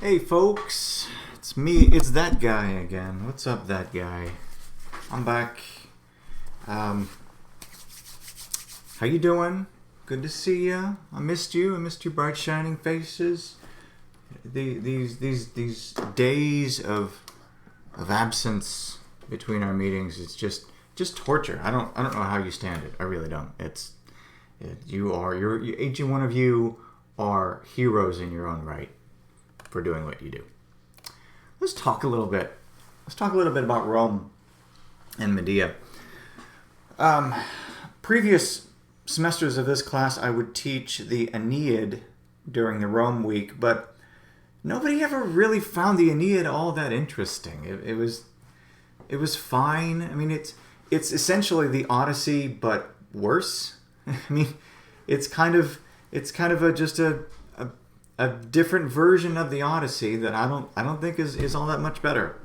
Hey folks, it's me, it's that guy again. What's up, that guy? I'm back. How you doing? Good to see ya. I missed you your bright shining faces. These days of absence between our meetings, it's just torture. I don't know how you stand it. I really don't. Each and one of you are heroes in your own right for doing what you do. Let's talk a little bit about Rome and Medea. Previous semesters of this class, I would teach the Aeneid during the Rome week, but nobody ever really found the Aeneid all that interesting. It was fine. I mean, it's essentially the Odyssey, but worse. I mean, it's kind of just a different version of the Odyssey that I don't think is all that much better.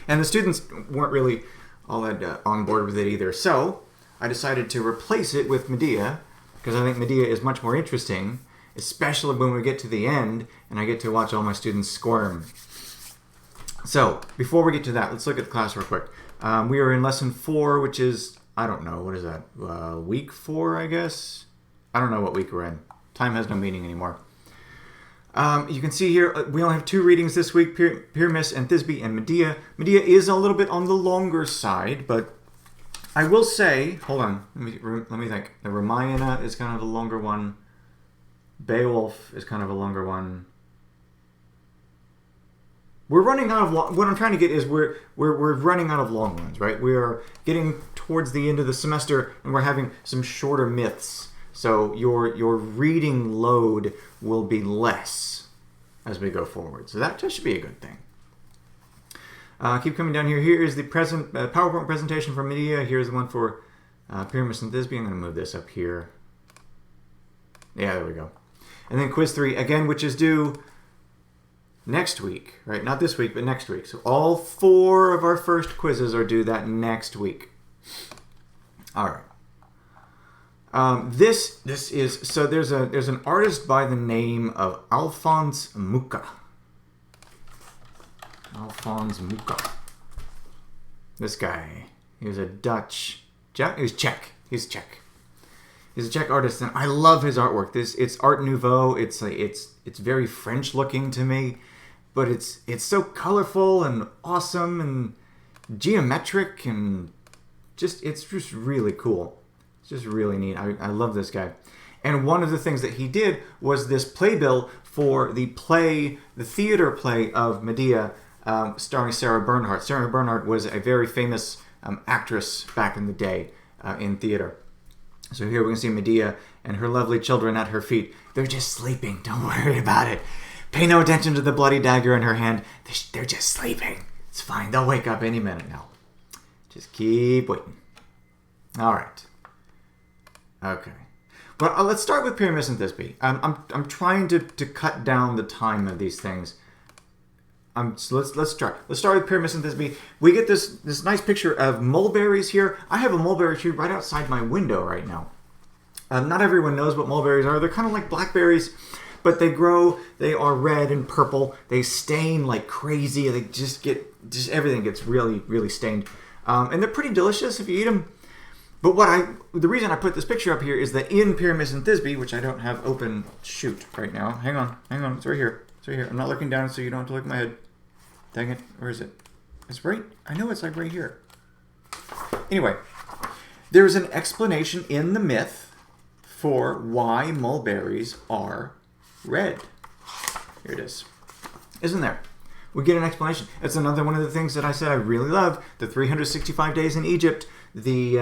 And the students weren't really all that on board with it either. So I decided to replace it with Medea, because I think Medea is much more interesting, especially when we get to the end and I get to watch all my students squirm. So before we get to that, let's look at the class real quick. We are in lesson 4, which is, I don't know, what is that? Week 4, I guess? I don't know what week we're in. Time has no meaning anymore. You can see here, we only have 2 readings this week, Pyramus and Thisbe and Medea. Medea is a little bit on the longer side, but I will say, hold on, let me think. The Ramayana is kind of a longer one. Beowulf is kind of a longer one. We're running out of what I'm trying to get is we're running out of long ones, right? We are getting towards the end of the semester and we're having some shorter myths. So your reading load will be less as we go forward. So that should be a good thing. Keep coming down here. Here is the PowerPoint presentation for Medea. Here's the one for Pyramus and Thisbe. I'm going to move this up here. Yeah, there we go. And then quiz 3, again, which is due next week, right? Not this week, but next week. So all 4 of our first quizzes are due that next week. All right. This is, so there's an artist by the name of Alphonse Mucha. Alphonse Mucha. This guy, he was a he was Czech. He's Czech. He's a Czech artist, and I love his artwork. It's Art Nouveau. It's very French looking to me, but it's so colorful and awesome and geometric and it's just really cool. It's just really neat. I love this guy. And one of the things that he did was this playbill for the theater play of Medea, starring Sarah Bernhardt. Sarah Bernhardt was a very famous actress back in the day in theater. So here we can see Medea and her lovely children at her feet. They're just sleeping. Don't worry about it. Pay no attention to the bloody dagger in her hand. They're just sleeping. It's fine. They'll wake up any minute now. Just keep waiting. All right. Okay. Well, let's start with Pyramus and Thisbe. I'm trying to cut down the time of these things. So let's start. Let's start with Pyramus and Thisbe. We get this nice picture of mulberries here. I have a mulberry tree right outside my window right now. Not everyone knows what mulberries are. They're kind of like blackberries, but they grow. They are red and purple. They stain like crazy. They just everything gets really, really stained. And they're pretty delicious if you eat them. But the reason I put this picture up here is that in Pyramus and Thisbe, which I don't have open, shoot, right now. Hang on, it's right here. I'm not looking down so you don't have to look at my head. Dang it, where is it? It's right, I know it's like right here. Anyway, there's an explanation in the myth for why mulberries are red. Here it is. Isn't there? We get an explanation. It's another one of the things that I said I really love. The 365 days in Egypt, the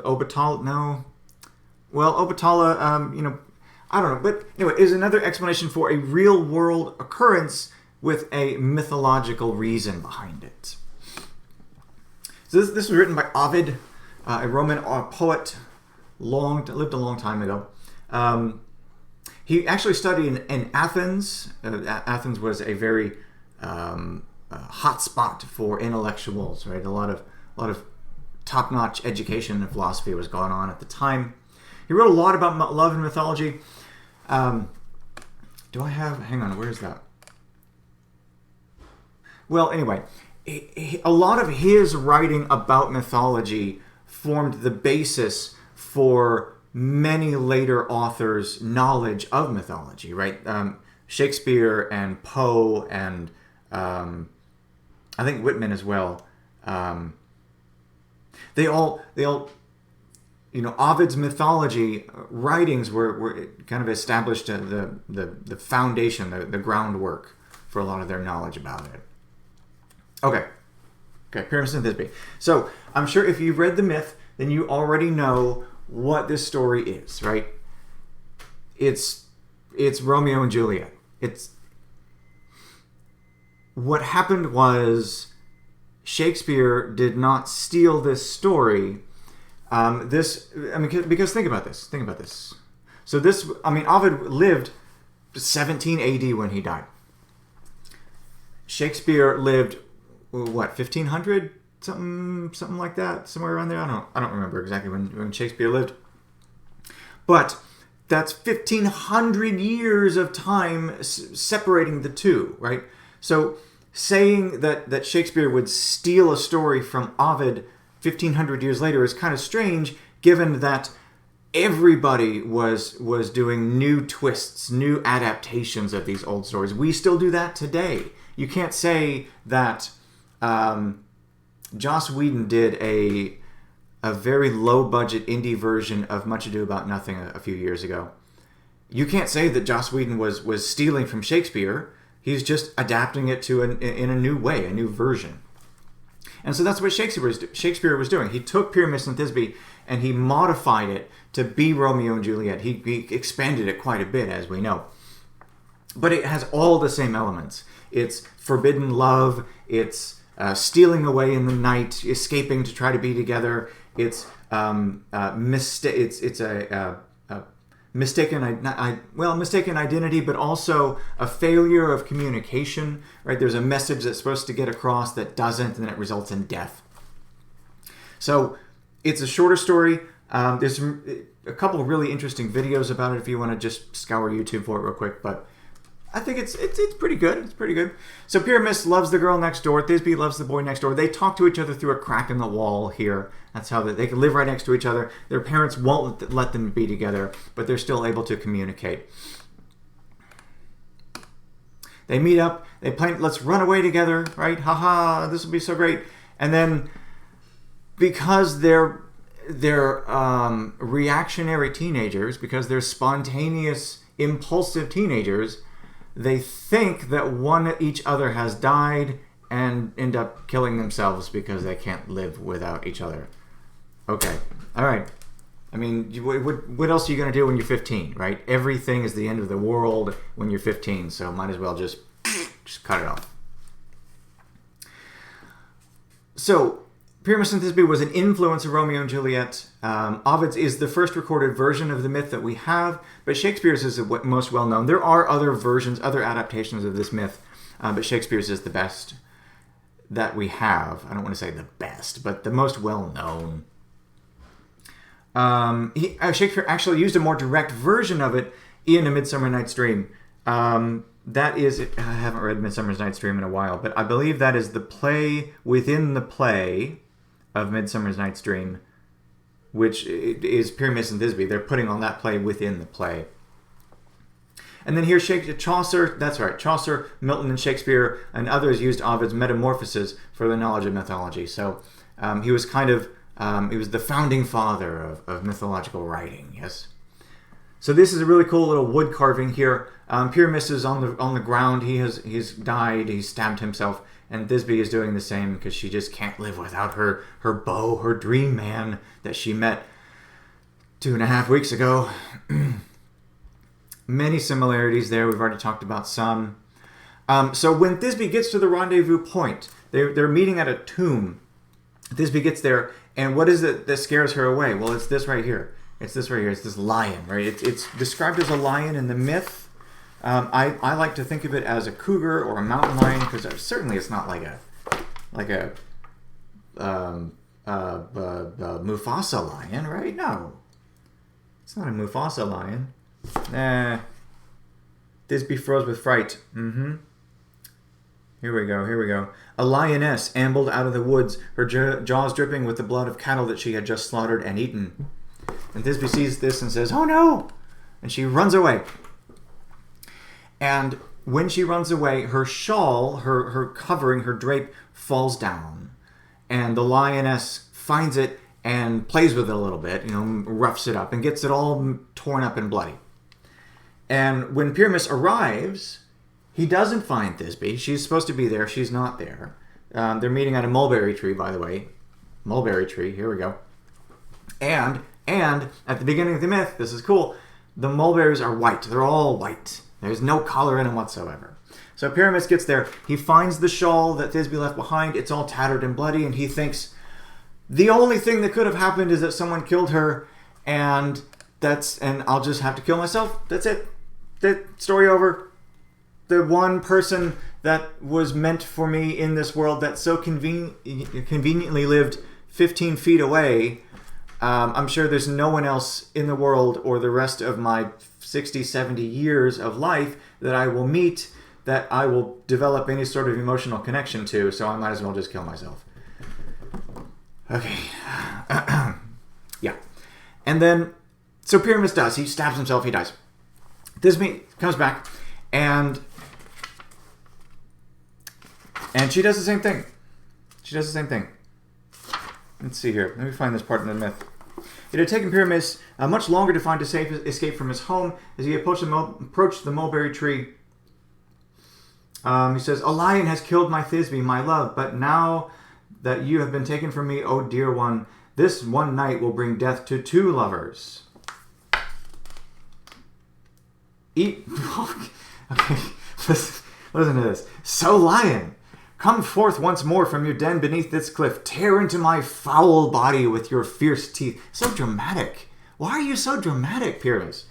Obatala, no. Well, Obatala, I don't know. But anyway, is another explanation for a real world occurrence with a mythological reason behind it. So this was written by Ovid, a Roman poet, lived a long time ago. He actually studied in Athens. Athens was a very hot spot for intellectuals, right? A lot of top-notch education and philosophy was going on at the time. He wrote a lot about love and mythology. Do I have... Hang on, where's that? Well, anyway, a lot of his writing about mythology formed the basis for many later authors' knowledge of mythology, right? Shakespeare and Poe and I think Whitman as well. They all, Ovid's mythology writings were kind of established the foundation, the groundwork for a lot of their knowledge about it. Okay, Pyramus and Thisbe. So I'm sure if you've read the myth, then you already know what this story is, right? It's Romeo and Juliet. What happened was Shakespeare did not steal this story. Because think about this. So Ovid lived 17 AD when he died. Shakespeare lived, 1500? Something like that, somewhere around there. I don't remember exactly when Shakespeare lived. But that's 1,500 years of time separating the two, right? So saying that Shakespeare would steal a story from Ovid 1,500 years later is kind of strange, given that everybody was doing new twists, new adaptations of these old stories. We still do that today. You can't say that Joss Whedon did a very low-budget indie version of Much Ado About Nothing a few years ago. You can't say that Joss Whedon was stealing from Shakespeare. He's just adapting it in a new way, a new version. And so that's what Shakespeare was doing. He took Pyramus and Thisbe and he modified it to be Romeo and Juliet. He expanded it quite a bit, as we know. But it has all the same elements. It's forbidden love. It's stealing away in the night, escaping to try to be together. It's mistaken identity, but also a failure of communication. Right? There's a message that's supposed to get across that doesn't, and then it results in death. So it's a shorter story. There's a couple of really interesting videos about it if you want to just scour YouTube for it real quick, but I think it's pretty good. It's pretty good. So Pyramus loves the girl next door. Thisbe loves the boy next door. They talk to each other through a crack in the wall here. That's how they can live right next to each other. Their parents won't let them be together, but they're still able to communicate. They meet up. They plan, let's run away together, right? Haha, this will be so great. And then because they're reactionary teenagers, because they're spontaneous, impulsive teenagers, they think that each other has died and end up killing themselves because they can't live without each other. Okay. All right. I mean, what else are you going to do when you're 15, right? Everything is the end of the world when you're 15, so might as well just cut it off. So, Pyramus and Thisbe was an influence of Romeo and Juliet. Ovid's is the first recorded version of the myth that we have, but Shakespeare's is the most well-known. There are other versions, other adaptations of this myth, but Shakespeare's is the best that we have. I don't want to say the best, but the most well-known. Shakespeare actually used a more direct version of it in A Midsummer Night's Dream. That is, I haven't read Midsummer Night's Dream in a while, but I believe that is the play within the play of Midsummer Night's Dream, which is Pyramus and Thisbe. They're putting on that play within the play. And then here, Chaucer, that's right, Chaucer, Milton, and Shakespeare, and others used Ovid's metamorphoses for the knowledge of mythology. So he was he was the founding father of mythological writing, yes. So this is a really cool little wood carving here. Pyramus is on the ground. He's died. He stabbed himself. And Thisbe is doing the same because she just can't live without her beau, her dream man that she met 2.5 weeks ago. Many similarities there. We've already talked about some. So when Thisbe gets to the rendezvous point, they're meeting at a tomb. Thisbe gets there, and what is it that scares her away? Well, it's this right here. It's this right here. It's this lion, right? It's described as a lion in the myth. I like to think of it as a cougar or a mountain lion, because certainly it's not like a Mufasa lion, right? No, it's not a Mufasa lion. Thisbe froze with fright. Mm-hmm. Here we go. A lioness ambled out of the woods, her jaws dripping with the blood of cattle that she had just slaughtered and eaten. And Thisbe sees this and says, "Oh no!" And she runs away. And when she runs away, her shawl, her covering, her drape, falls down. And the lioness finds it and plays with it a little bit, roughs it up and gets it all torn up and bloody. And when Pyramus arrives, he doesn't find Thisbe. She's supposed to be there. She's not there. They're meeting at a mulberry tree, by the way. Mulberry tree. Here we go. And at the beginning of the myth, this is cool, the mulberries are white. They're all white. There's no color in them whatsoever. So Pyramus gets there. He finds the shawl that Thisbe left behind. It's all tattered and bloody, and he thinks, the only thing that could have happened is that someone killed her, and I'll just have to kill myself. That's it. Story over. The one person that was meant for me in this world that so conveniently lived 15 feet away, I'm sure there's no one else in the world or the rest of my 60, 70 years of life that I will meet that I will develop any sort of emotional connection to, so I might as well just kill myself. Okay. Yeah. And then, so Pyramus does. He stabs himself, he dies. Thisbe comes back, and she does the same thing. Let's see here. Let me find this part in the myth. It had taken Pyramus much longer to find a safe escape from his home. As he approached the mulberry tree, he says, "A lion has killed my Thisbe, my love, but now that you have been taken from me, oh dear one, this one night will bring death to two lovers." Okay, listen to this. "So, lion, come forth once more from your den beneath this cliff. Tear into my foul body with your fierce teeth." So dramatic. Why are you so dramatic, Pyramus?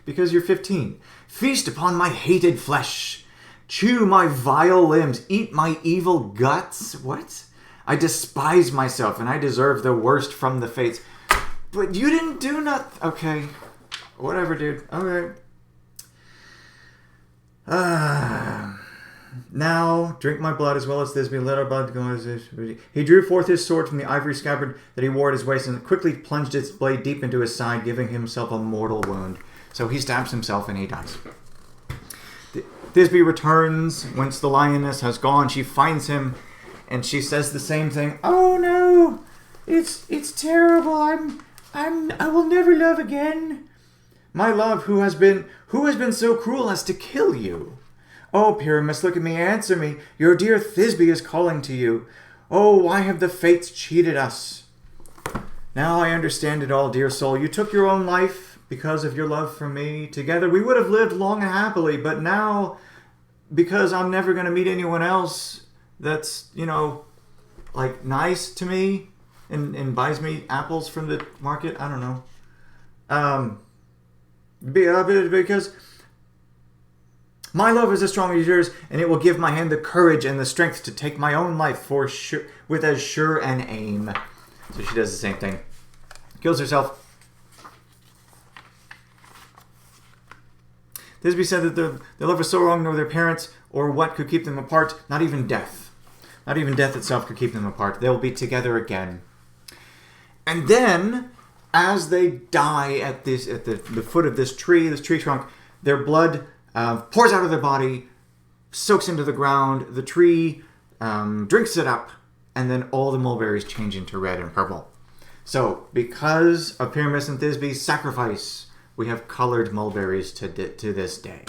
Because you're 15. "Feast upon my hated flesh. Chew my vile limbs. Eat my evil guts." What? "I despise myself, and I deserve the worst from the fates." But you didn't do nothing. Okay. Whatever, dude. Okay. "Now, drink my blood as well as Thisbe. Let our blood go as it." He drew forth his sword from the ivory scabbard that he wore at his waist and quickly plunged its blade deep into his side, giving himself a mortal wound. So he stabs himself and he dies. Thisbe returns once the lioness has gone. She finds him and she says the same thing. "Oh no, it's terrible. I will never love again. My love, who has been so cruel as to kill you? Oh, Pyramus, look at me, answer me. Your dear Thisbe is calling to you. Oh, why have the fates cheated us? Now I understand it all, dear soul. You took your own life because of your love for me. Together we would have lived long and happily, but now, because I'm never going to meet anyone else that's, like nice to me and buys me apples from the market, I don't know. Because my love is as strong as yours, and it will give my hand the courage and the strength to take my own life for sure, with as sure an aim." So she does the same thing. Kills herself. Thisbe said that their love was so wrong, nor their parents or what could keep them apart. Not even death. Not even death itself could keep them apart. They will be together again. And then, as they die at the foot of this tree trunk, their blood pours out of their body, soaks into the ground. The tree drinks it up, and then all the mulberries change into red and purple. So, because of Pyramus and Thisbe's sacrifice, we have colored mulberries to this day.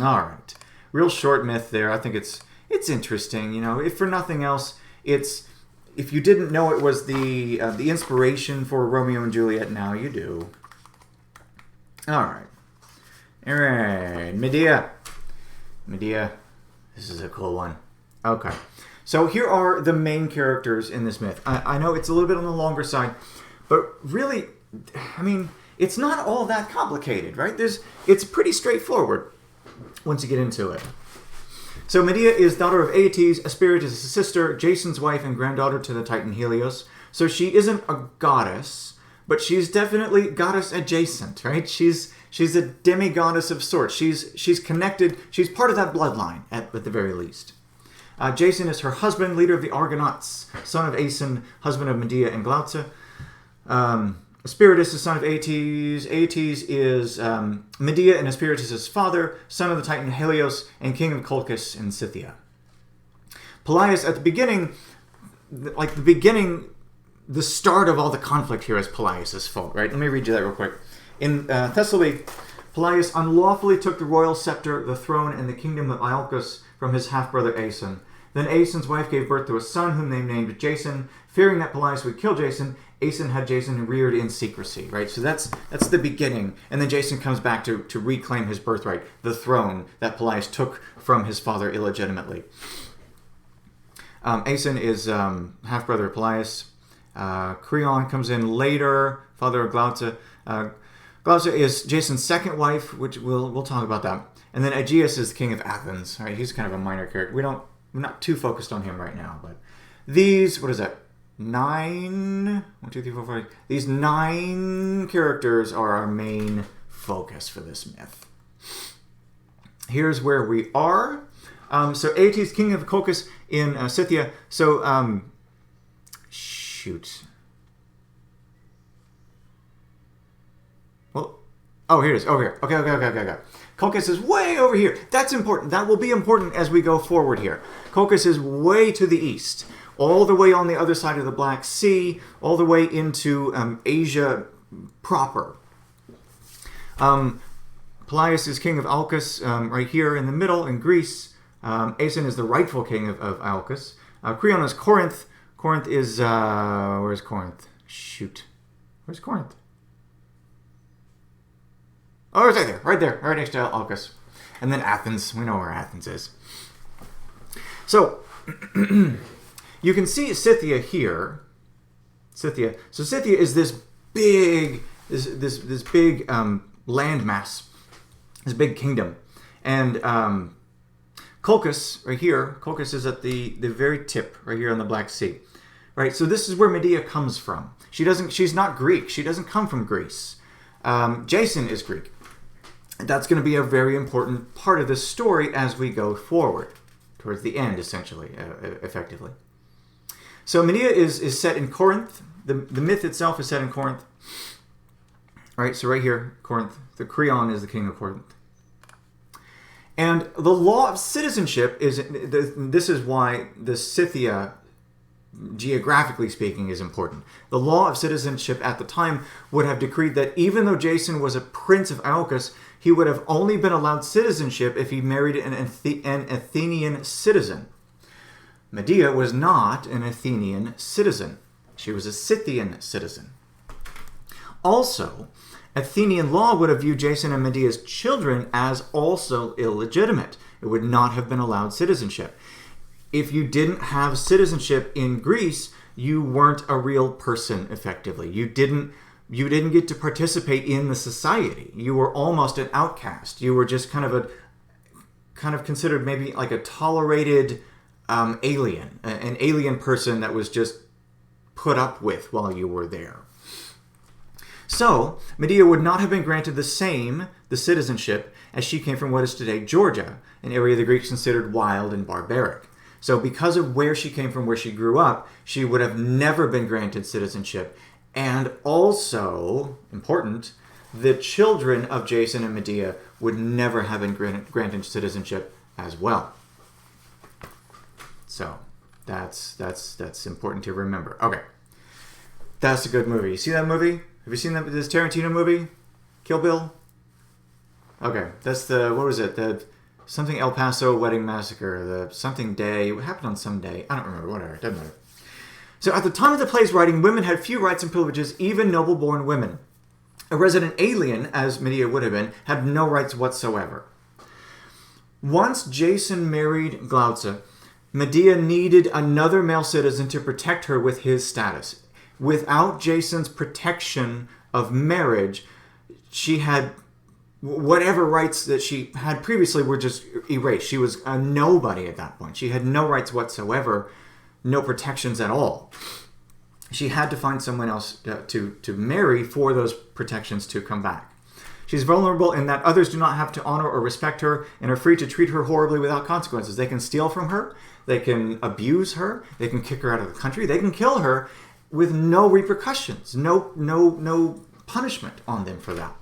All right, real short myth there. I think it's interesting. If for nothing else, if you didn't know it was the inspiration for Romeo and Juliet, now you do. All right. Medea. This is a cool one. Okay. So here are the main characters in this myth. I know it's a little bit on the longer side, but really, it's not all that complicated, right? It's pretty straightforward once you get into it. So Medea is daughter of Aeetes, Asperitus' sister, Jason's wife, and granddaughter to the Titan Helios. So she isn't a goddess, but she's definitely goddess adjacent, right? She's a demigoddess of sorts. She's connected. She's part of that bloodline at the very least. Jason is her husband, leader of the Argonauts, son of Aeson, husband of Medea and Glauca. Spiritus is son of Aeetes. Aeetes is Medea and Spiritus' father, son of the Titan Helios, and king of Colchis in Scythia. Pelaius, at the beginning, the start of all the conflict here is Pelaius' fault, right? Let me read you that real quick. In Thessaly, Pelaius unlawfully took the royal scepter, the throne, and the kingdom of Iolcus from his half-brother Aeson. Then Aeson's wife gave birth to a son whom they named Jason. Fearing that Pelaius would kill Jason, Aeson had Jason reared in secrecy, right? So that's the beginning. And then Jason comes back to reclaim his birthright, the throne that Pelaius took from his father illegitimately. Aeson is half-brother of Pelaius. Creon comes in later, father of Glauca. Glauca is Jason's second wife, which we'll talk about that. And then Aegeus is the king of Athens, right? He's kind of a minor character. We're not too focused on him right now, but these, what is that? 9? 1, 2, 3, 4, 5. These 9 characters are our main focus for this myth. Here's where we are. So Aeetes, king of Colchis in Scythia. So, shoot. Well, oh, here it is. Over here. Okay. Colchis is way over here. That's important. That will be important as we go forward here. Colchis is way to the east, all the way on the other side of the Black Sea, all the way into Asia proper. Pelaius is king of Iolcus, right here in the middle in Greece. Aeson is the rightful king of Iolcus. Creon is Corinth. Corinth is, where's Corinth? Shoot. Where's Corinth? Oh, it's right there, right next to Iolcus. And then Athens. We know where Athens is. So, you can see Scythia here. Scythia. So Scythia is this big, this big landmass, this big kingdom, and Colchis right here. Colchis is at the very tip right here on the Black Sea, right? So this is where Medea comes from. She's not Greek. She doesn't come from Greece. Jason is Greek. That's going to be a very important part of this story as we go forward, towards the end, essentially, effectively. So Medea is set in Corinth. The myth itself is set in Corinth. All right, so right here, Corinth. The Creon is the king of Corinth. And the law of citizenship this is why the Scythia, geographically speaking, is important. The law of citizenship at the time would have decreed that even though Jason was a prince of Iolcus, he would have only been allowed citizenship if he married an Athenian citizen. Medea was not an Athenian citizen. She was a Scythian citizen. Also, Athenian law would have viewed Jason and Medea's children as also illegitimate. It would not have been allowed citizenship. If you didn't have citizenship in Greece, you weren't a real person, effectively. You didn't get to participate in the society. You were almost an outcast. You were just kind of considered maybe like a tolerated alien, an alien person that was just put up with while you were there. So, Medea would not have been granted the citizenship, as she came from what is today Georgia, an area the Greeks considered wild and barbaric. So because of where she came from, where she grew up, she would have never been granted citizenship. And also, important, the children of Jason and Medea would never have been granted citizenship as well. So, that's important to remember. Okay. That's a good movie. You see that movie? Have you seen this Tarantino movie? Kill Bill? Okay. That's what was it? The something El Paso Wedding Massacre. The something day. What happened on some day? I don't remember. Whatever. It doesn't matter. So at the time of the play's writing, women had few rights and privileges, even noble-born women. A resident alien, as Medea would have been, had no rights whatsoever. Once Jason married Glauca, Medea needed another male citizen to protect her with his status. Without Jason's protection of marriage, she had whatever rights that she had previously were just erased. She was a nobody at that point. She had no rights whatsoever, no protections at all. she had to find someone else to marry for those protections to come back. She's vulnerable in that others do not have to honor or respect her and are free to treat her horribly without consequences. They can steal from her, they can abuse her, they can kick her out of the country, they can kill her with no repercussions, no punishment on them for that.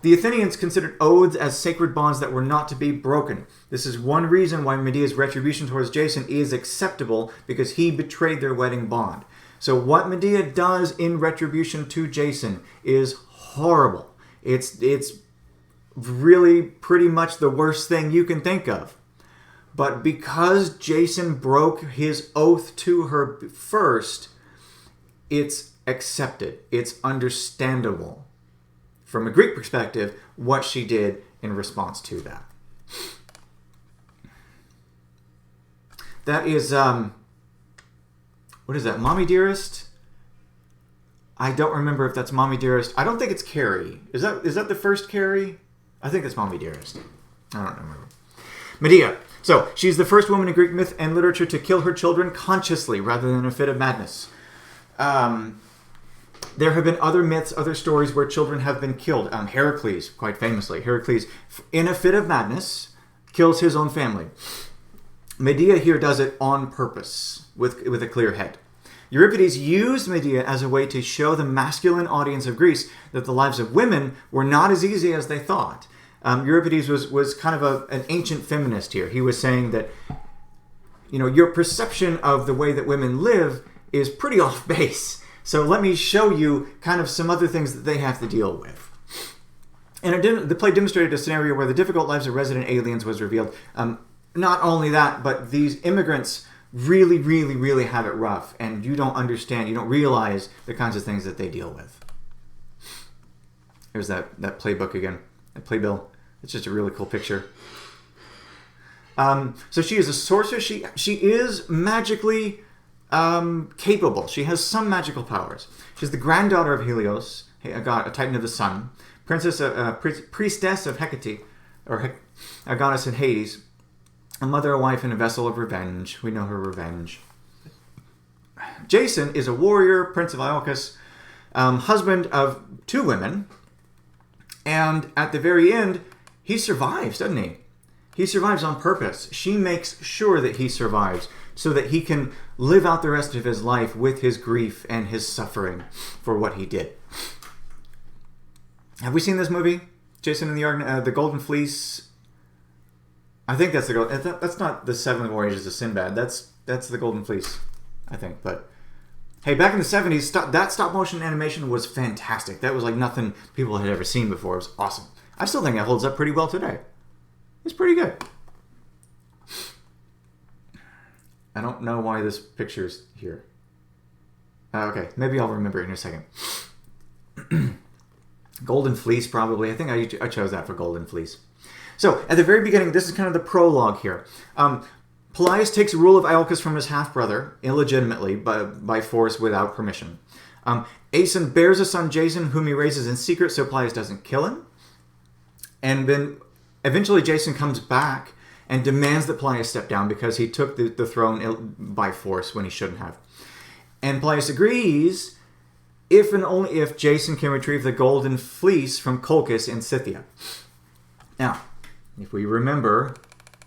The Athenians considered oaths as sacred bonds that were not to be broken. This is one reason why Medea's retribution towards Jason is acceptable, because he betrayed their wedding bond. So what Medea does in retribution to Jason is horrible. It's really pretty much the worst thing you can think of. But because Jason broke his oath to her first, it's accepted. It's understandable from a Greek perspective what she did in response to that. That is, what is that? Mommy Dearest? I don't remember if that's Mommy Dearest. I don't think it's Carrie. Is that the first Carrie? I think it's Mommy Dearest. I don't remember. Medea. So, she's the first woman in Greek myth and literature to kill her children consciously rather than in a fit of madness. There have been other myths, other stories where children have been killed. Heracles, quite famously. Heracles, in a fit of madness, kills his own family. Medea here does it on purpose, with a clear head. Euripides used Medea as a way to show the masculine audience of Greece that the lives of women were not as easy as they thought. Euripides was kind of an ancient feminist here. He was saying that, your perception of the way that women live is pretty off base. So let me show you kind of some other things that they have to deal with. And the play demonstrated a scenario where the difficult lives of resident aliens was revealed. Not only that, but these immigrants really, really, really have it rough, and you don't understand, you don't realize the kinds of things that they deal with. Here's that playbook again, that playbill. It's just a really cool picture. So she is a sorceress. She is magically capable. She has some magical powers. She's the granddaughter of Helios, a titan of the sun, priestess of Hecate, a goddess in Hades, a mother, a wife, and a vessel of revenge. We know her revenge. Jason is a warrior, prince of Iolcus, husband of 2 women, and at the very end, he survives, doesn't he? He survives on purpose. She makes sure that he survives so that he can live out the rest of his life with his grief and his suffering for what he did. Have we seen this movie? Jason and the Golden Fleece? I think that's that's not the 7 Voyages of Sinbad. That's the Golden Fleece, I think. But hey, back in the 70s, that stop motion animation was fantastic. That was like nothing people had ever seen before. It was awesome. I still think that holds up pretty well today. It's pretty good. I don't know why this picture's here. Okay, maybe I'll remember it in a second. Golden Fleece, probably. I think I chose that for Golden Fleece. So, at the very beginning, this is kind of the prologue here. Pelias takes rule of Iolcus from his half-brother, illegitimately, by force without permission. Aeson bears a son, Jason, whom he raises in secret so Pelias doesn't kill him. And then, eventually, Jason comes back and demands that Pelias step down because he took the throne by force when he shouldn't have. And Pelias agrees if and only if Jason can retrieve the Golden Fleece from Colchis in Scythia. Now, if we remember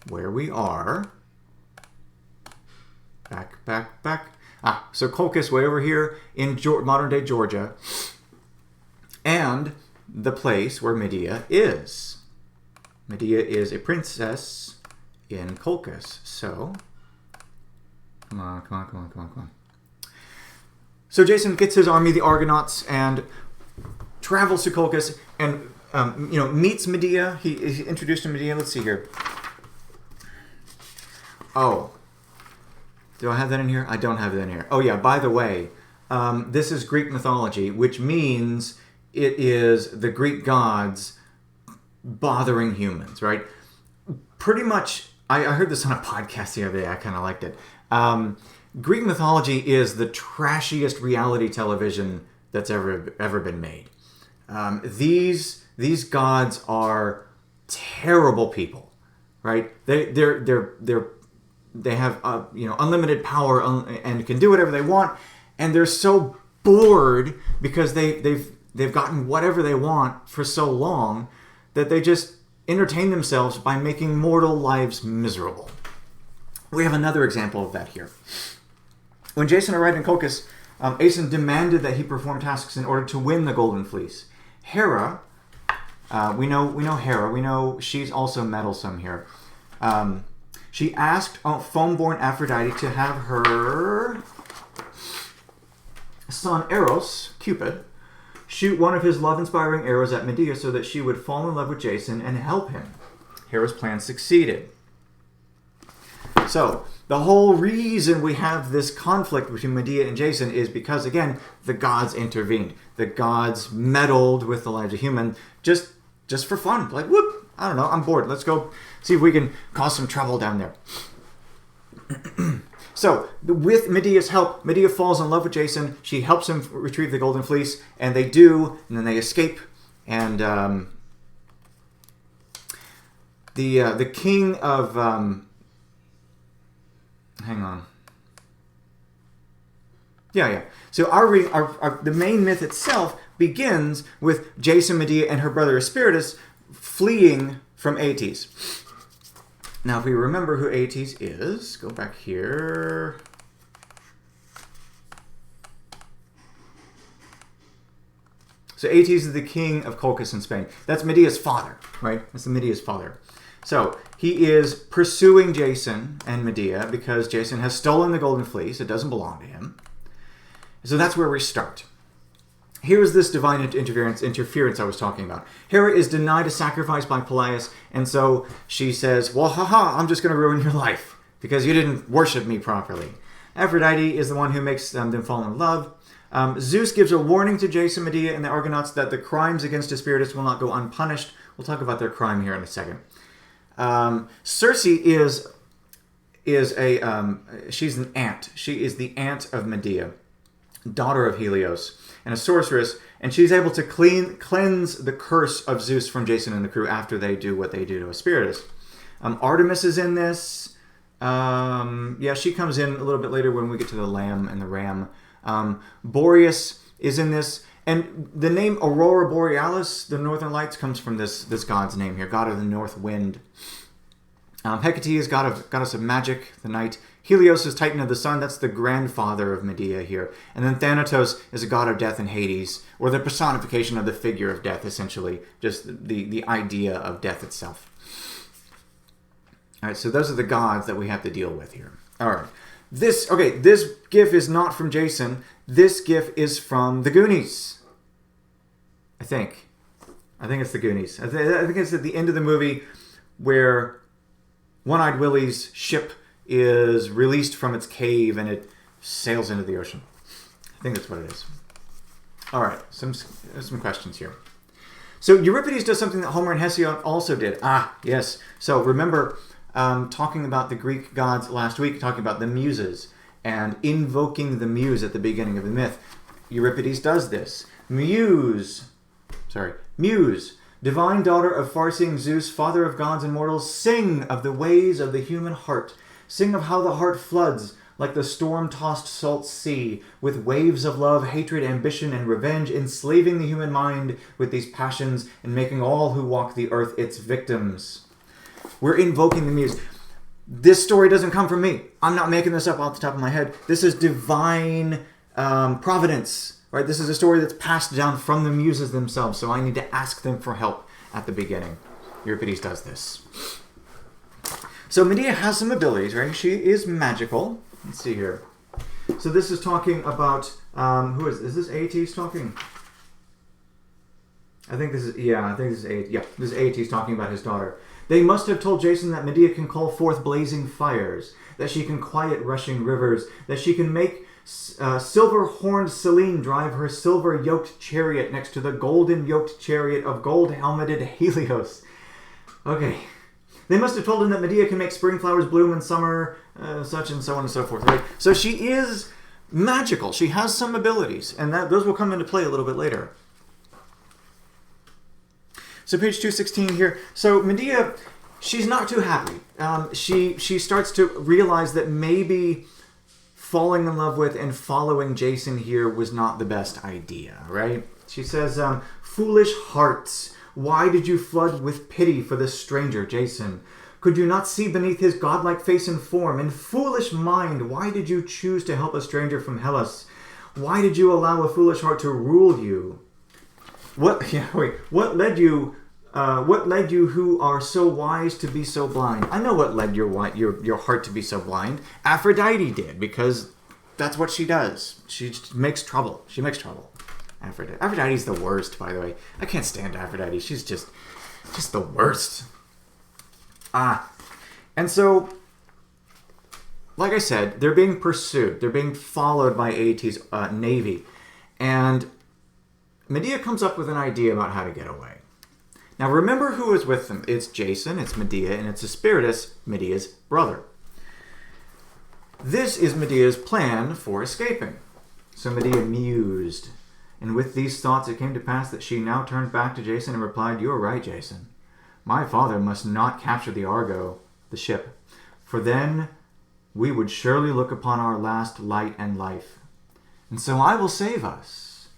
where we are, back. So Colchis way over here in modern-day Georgia, and the place where Medea is. Medea is a princess in Colchis. So, come on. So Jason gets his army, the Argonauts, and travels to Colchis and meets Medea. He's introduced to Medea. Let's see here. Oh. Do I have that in here? I don't have that in here. Oh, yeah. By the way, this is Greek mythology, which means it is the Greek gods bothering humans, right? Pretty much, I heard this on a podcast the other day. I kind of liked it. Greek mythology is the trashiest reality television that's ever been made. These gods are terrible people, right? They're they have unlimited power and can do whatever they want, and they're so bored because they've gotten whatever they want for so long that they just entertain themselves by making mortal lives miserable. We have another example of that here. When Jason arrived in Colchis, Aeson demanded that he perform tasks in order to win the Golden Fleece. Hera, we know Hera. We know she's also meddlesome here. She asked foam-born Aphrodite to have her son Eros, Cupid, shoot one of his love-inspiring arrows at Medea so that she would fall in love with Jason and help him. Hera's plan succeeded. So, the whole reason we have this conflict between Medea and Jason is because, again, the gods intervened. The gods meddled with the lives of humans just for fun. Like, whoop, I don't know, I'm bored. Let's go see if we can cause some trouble down there. So, with Medea's help, Medea falls in love with Jason. She helps him retrieve the Golden Fleece, and they do, and then they escape. And the king of... hang on. Yeah. So the main myth itself begins with Jason, Medea, and her brother Espiritus fleeing from Aeetes. Now, if we remember who Aeetes is, go back here. So Aeetes is the king of Colchis in Spain. That's Medea's father, right? That's Medea's father. So he is pursuing Jason and Medea because Jason has stolen the Golden Fleece. It doesn't belong to him. So that's where we start. Here is this divine interference I was talking about. Hera is denied a sacrifice by Peleus, and so she says, well, haha, I'm just going to ruin your life because you didn't worship me properly. Aphrodite is the one who makes them fall in love. Zeus gives a warning to Jason, Medea, and the Argonauts that the crimes against Espiritus will not go unpunished. We'll talk about their crime here in a second. Circe is she's an aunt. She is the aunt of Medea, daughter of Helios, and a sorceress, and she's able to cleanse the curse of Zeus from Jason and the crew after they do what they do to Espiritus. Artemis is in this. She comes in a little bit later when we get to the lamb and the ram. Boreas is in this. And the name Aurora Borealis, the Northern Lights, comes from this god's name here, god of the north wind. Hecate is goddess of magic, the night. Helios is titan of the sun. That's the grandfather of Medea here. And then Thanatos is a god of death in Hades, or the personification of the figure of death, essentially. Just the idea of death itself. All right, so those are the gods that we have to deal with here. All right. This gif is not from Jason. This gif is from the Goonies. I think it's the Goonies. I think it's at the end of the movie where One-Eyed Willie's ship is released from its cave and it sails into the ocean. I think that's what it is. All right, some questions here. So Euripides does something that Homer and Hesiod also did. Yes. So remember talking about the Greek gods last week, talking about the muses and invoking the muse at the beginning of the myth. Euripides does this. Muse, divine daughter of far-seeing Zeus, father of gods and mortals, sing of the ways of the human heart. Sing of how the heart floods like the storm-tossed salt sea, with waves of love, hatred, ambition, and revenge, enslaving the human mind with these passions and making all who walk the earth its victims. We're invoking the muse. This story doesn't come from me. I'm not making this up off the top of my head. This is divine providence, right? This is a story that's passed down from the muses themselves, so I need to ask them for help at the beginning. Euripides does this. So Medea has some abilities, right? She is magical. Let's see here. So this is talking about, who is this Aeetes talking? I think this is Aeetes. Yeah, this is Aeetes talking about his daughter. They must have told Jason that Medea can call forth blazing fires, that she can quiet rushing rivers, that she can make silver-horned Selene drive her silver-yoked chariot next to the golden-yoked chariot of gold-helmeted Helios. Okay. They must have told him that Medea can make spring flowers bloom in summer, such and so on and so forth, right? So she is magical. She has some abilities, and those will come into play a little bit later. So page 216 here. So Medea she's not too happy. She starts to realize that maybe falling in love with and following Jason here was not the best idea, right? She says, "Foolish hearts, why did you flood with pity for this stranger, Jason? Could you not see beneath his godlike face and form? In foolish mind, why did you choose to help a stranger from Hellas? Why did you allow a foolish heart to rule you? What led you? What led you, who are so wise, to be so blind?" I know what led your heart to be so blind. Aphrodite did, because that's what she does. She makes trouble. She makes trouble. Aphrodite's the worst, by the way. I can't stand Aphrodite. She's just the worst. And so, like I said, they're being pursued. They're being followed by Aeetes' navy. And Medea comes up with an idea about how to get away. Now remember who is with them. It's Jason, it's Medea, and it's Espiritus, Medea's brother. This is Medea's plan for escaping. So Medea mused. And with these thoughts it came to pass that she now turned back to Jason and replied, "You are right, Jason. My father must not capture the Argo, the ship, for then we would surely look upon our last light and life. And so I will save us.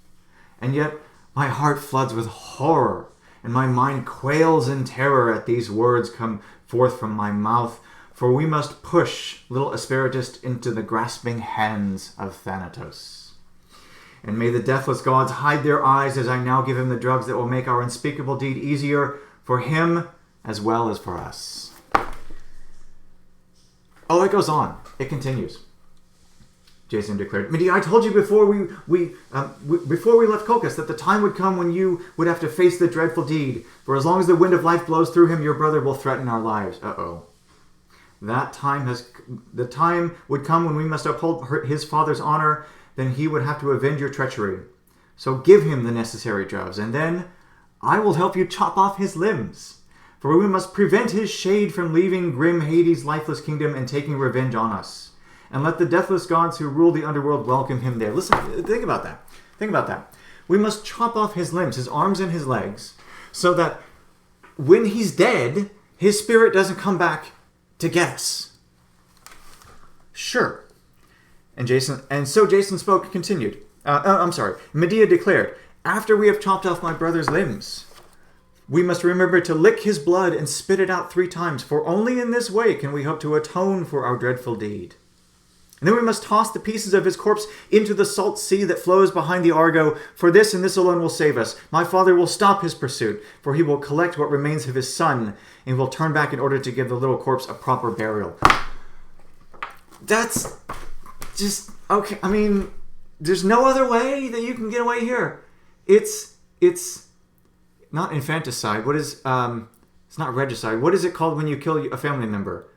And yet my heart floods with horror, and my mind quails in terror at these words come forth from my mouth, for we must push little Espiritus into the grasping hands of Thanatos. And may the deathless gods hide their eyes as I now give him the drugs that will make our unspeakable deed easier for him as well as for us." Oh, it goes on. It continues. Jason declared, "Medea, I told you before before we left Colchis that the time would come when you would have to face the dreadful deed. For as long as the wind of life blows through him, your brother will threaten our lives." The time would come when we must uphold his father's honor. Then he would have to avenge your treachery. So give him the necessary drugs, and then I will help you chop off his limbs. For we must prevent his shade from leaving grim Hades' lifeless kingdom and taking revenge on us. And let the deathless gods who rule the underworld welcome him there. Listen, think about that. Think about that. We must chop off his limbs, his arms and his legs, so that when he's dead, his spirit doesn't come back to get us. Sure. And so Jason spoke, continued. Medea declared, "After we have chopped off my brother's limbs, we must remember to lick his blood and spit it out 3 times, for only in this way can we hope to atone for our dreadful deed. And then we must toss the pieces of his corpse into the salt sea that flows behind the Argo, for this and this alone will save us. My father will stop his pursuit, for he will collect what remains of his son, and will turn back in order to give the little corpse a proper burial." That's just, okay, I mean, there's no other way that you can get away here. It's not infanticide. What is, it's not regicide. What is it called when you kill a family member?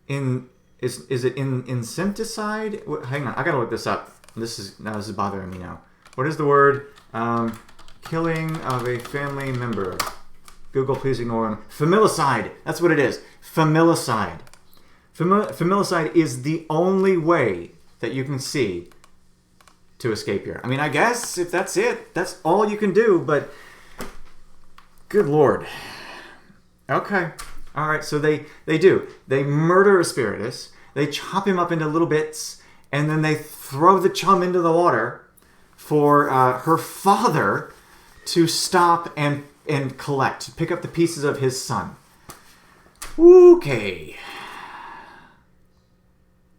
Is it infanticide? Hang on, I gotta look this up. This is bothering me now. What is the word? Killing of a family member. Google, please ignore him. Familicide. That's what it is. Familicide. Familicide is the only way that you can see to escape here. I mean, I guess if that's it, that's all you can do, but good Lord. Okay. All right, so they do. They murder Espiritus, they chop him up into little bits, and then they throw the chum into the water for her father to stop and collect, pick up the pieces of his son. Okay.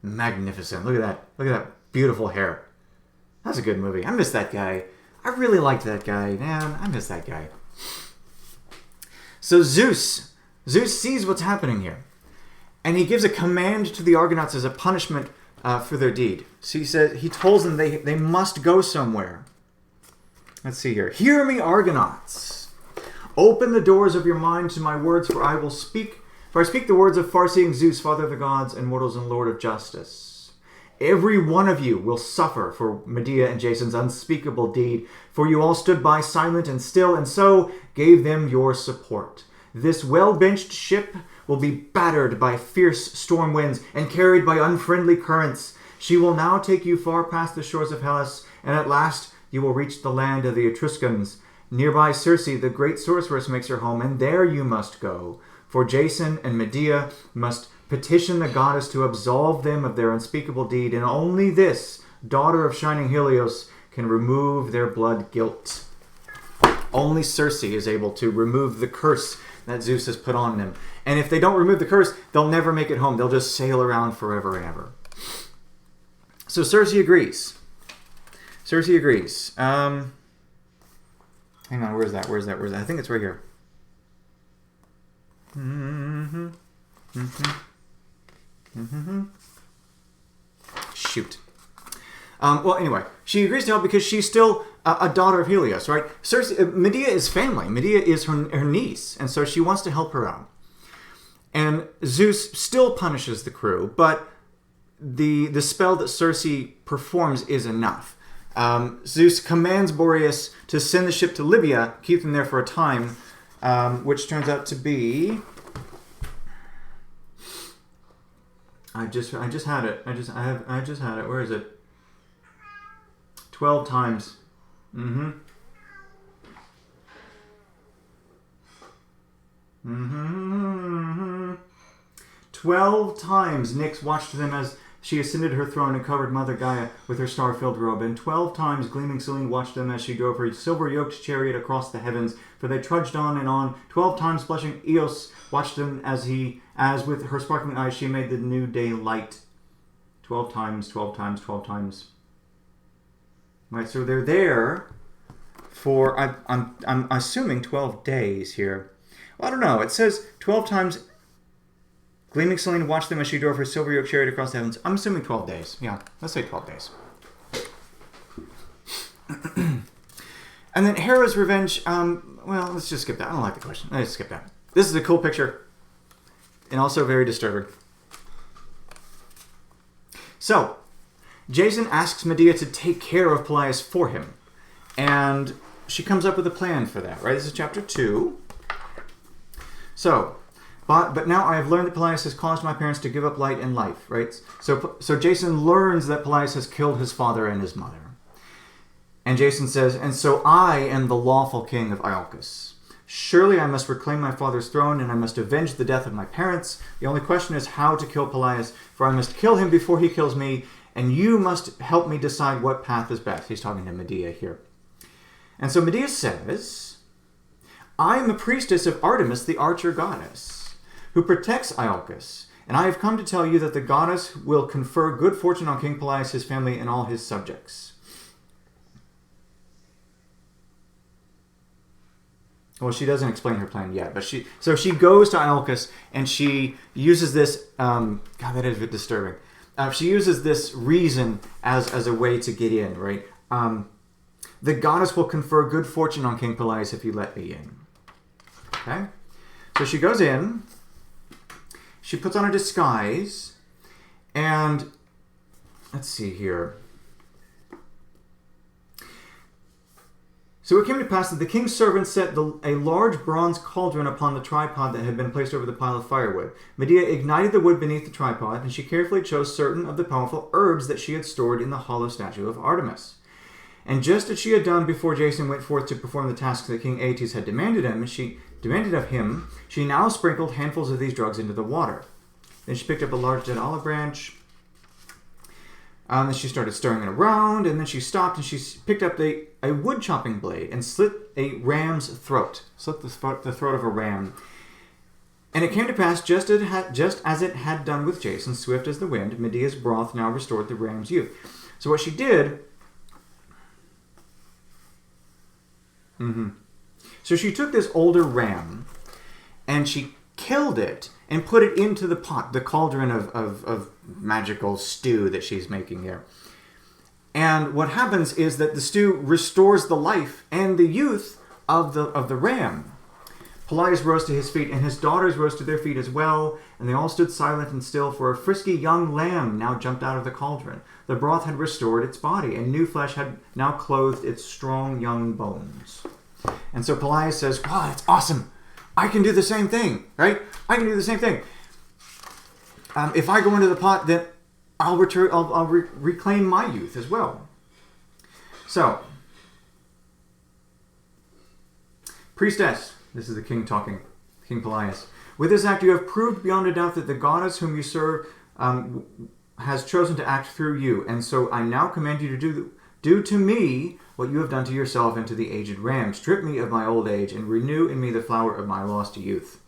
Magnificent. Look at that. Look at that beautiful hair. That's a good movie. I miss that guy. I really liked that guy. Man, I miss that guy. So Zeus sees what's happening here. And he gives a command to the Argonauts as a punishment for their deed. So he tells them they must go somewhere. Let's see here. "Hear me, Argonauts. Open the doors of your mind to my words, for I speak the words of far-seeing Zeus, father of the gods and mortals and lord of justice. Every one of you will suffer for Medea and Jason's unspeakable deed, for you all stood by silent and still, and so gave them your support. This well-benched ship will be battered by fierce storm winds and carried by unfriendly currents. She will now take you far past the shores of Hellas, and at last you will reach the land of the Etruscans. Nearby Circe, the great sorceress, makes her home, and there you must go. For Jason and Medea must petition the goddess to absolve them of their unspeakable deed, and only this, daughter of shining Helios, can remove their blood guilt. Only Circe is able to remove the curse that Zeus has put on them. And if they don't remove the curse, they'll never make it home. They'll just sail around forever and ever. So Circe agrees. Circe agrees. Hang on, where's that? I think it's right here. Shoot. Well, anyway, she agrees to help because she's still a daughter of Helios, right? Medea is family. Medea is her niece, and so she wants to help her out. And Zeus still punishes the crew, but the spell that Circe performs is enough. Zeus commands Boreas to send the ship to Libya, keep them there for a time, which turns out to be... I just had it. I just had it. Where is it? 12 times. 12 times Nyx watched them as she ascended her throne and covered Mother Gaia with her star-filled robe. And 12 times gleaming Selene watched them as she drove her silver-yoked chariot across the heavens, for they trudged on and on. 12 times blushing Eos watched them as with her sparkling eyes she made the new day light. 12 times, 12 times, 12 times. Right, so they're there for, I'm assuming 12 days here. Well, I don't know. It says 12 times gleaming Selene watched them as she drove her silver-yoked chariot across the heavens. I'm assuming 12 days. Yeah, let's say 12 days. And then Hera's revenge, well, let's just skip that. I don't like the question. Let's skip that. This is a cool picture and also very disturbing. So, Jason asks Medea to take care of Pelias for him. And she comes up with a plan for that, right? This is chapter 2. So, but now I have learned that Pelias has caused my parents to give up light and life, right? So Jason learns that Pelias has killed his father and his mother. And Jason says, and so I am the lawful king of Iolcus. Surely I must reclaim my father's throne, and I must avenge the death of my parents. The only question is how to kill Pelias, for I must kill him before he kills me, and you must help me decide what path is best. He's talking to Medea here. And so Medea says, I am a priestess of Artemis, the archer goddess, who protects Iolcus, and I have come to tell you that the goddess will confer good fortune on King Pelias, his family, and all his subjects. Well, she doesn't explain her plan yet, but she goes to Iolcus and she uses this. God, that is a bit disturbing. She uses this reason as a way to get in, right? The goddess will confer good fortune on King Pelias if you let me in. Okay, so she goes in. She puts on a disguise, and let's see here. So it came to pass that the king's servant set a large bronze cauldron upon the tripod that had been placed over the pile of firewood. Medea ignited the wood beneath the tripod, and she carefully chose certain of the powerful herbs that she had stored in the hollow statue of Artemis. And just as she had done before Jason went forth to perform the tasks that King Aeetes had demanded of him, she now sprinkled handfuls of these drugs into the water. Then she picked up a large dead olive branch. Then she started stirring it around, and then she stopped and she picked up a wood chopping blade and slit a ram's throat. Slit the throat of a ram. And it came to pass, just as it had done with Jason, swift as the wind, Medea's broth now restored the ram's youth. So what she did... So she took this older ram, and she killed it, and put it into the pot, the cauldron of magical stew that she's making there. And what happens is that the stew restores the life and the youth of the ram. Pelias rose to his feet, and his daughters rose to their feet as well, and they all stood silent and still, for a frisky young lamb now jumped out of the cauldron. The broth had restored its body, and new flesh had now clothed its strong young bones. And so Pelias says, wow, that's awesome. I can do the same thing, right? I can do the same thing. If I go into the pot, then I'll reclaim my youth as well. So, priestess, this is the king talking. King Pelias. With this act, you have proved beyond a doubt that the goddess whom you serve has chosen to act through you. And so I now command you to do to me what you have done to yourself and to the aged ram. Strip me of my old age and renew in me the flower of my lost youth.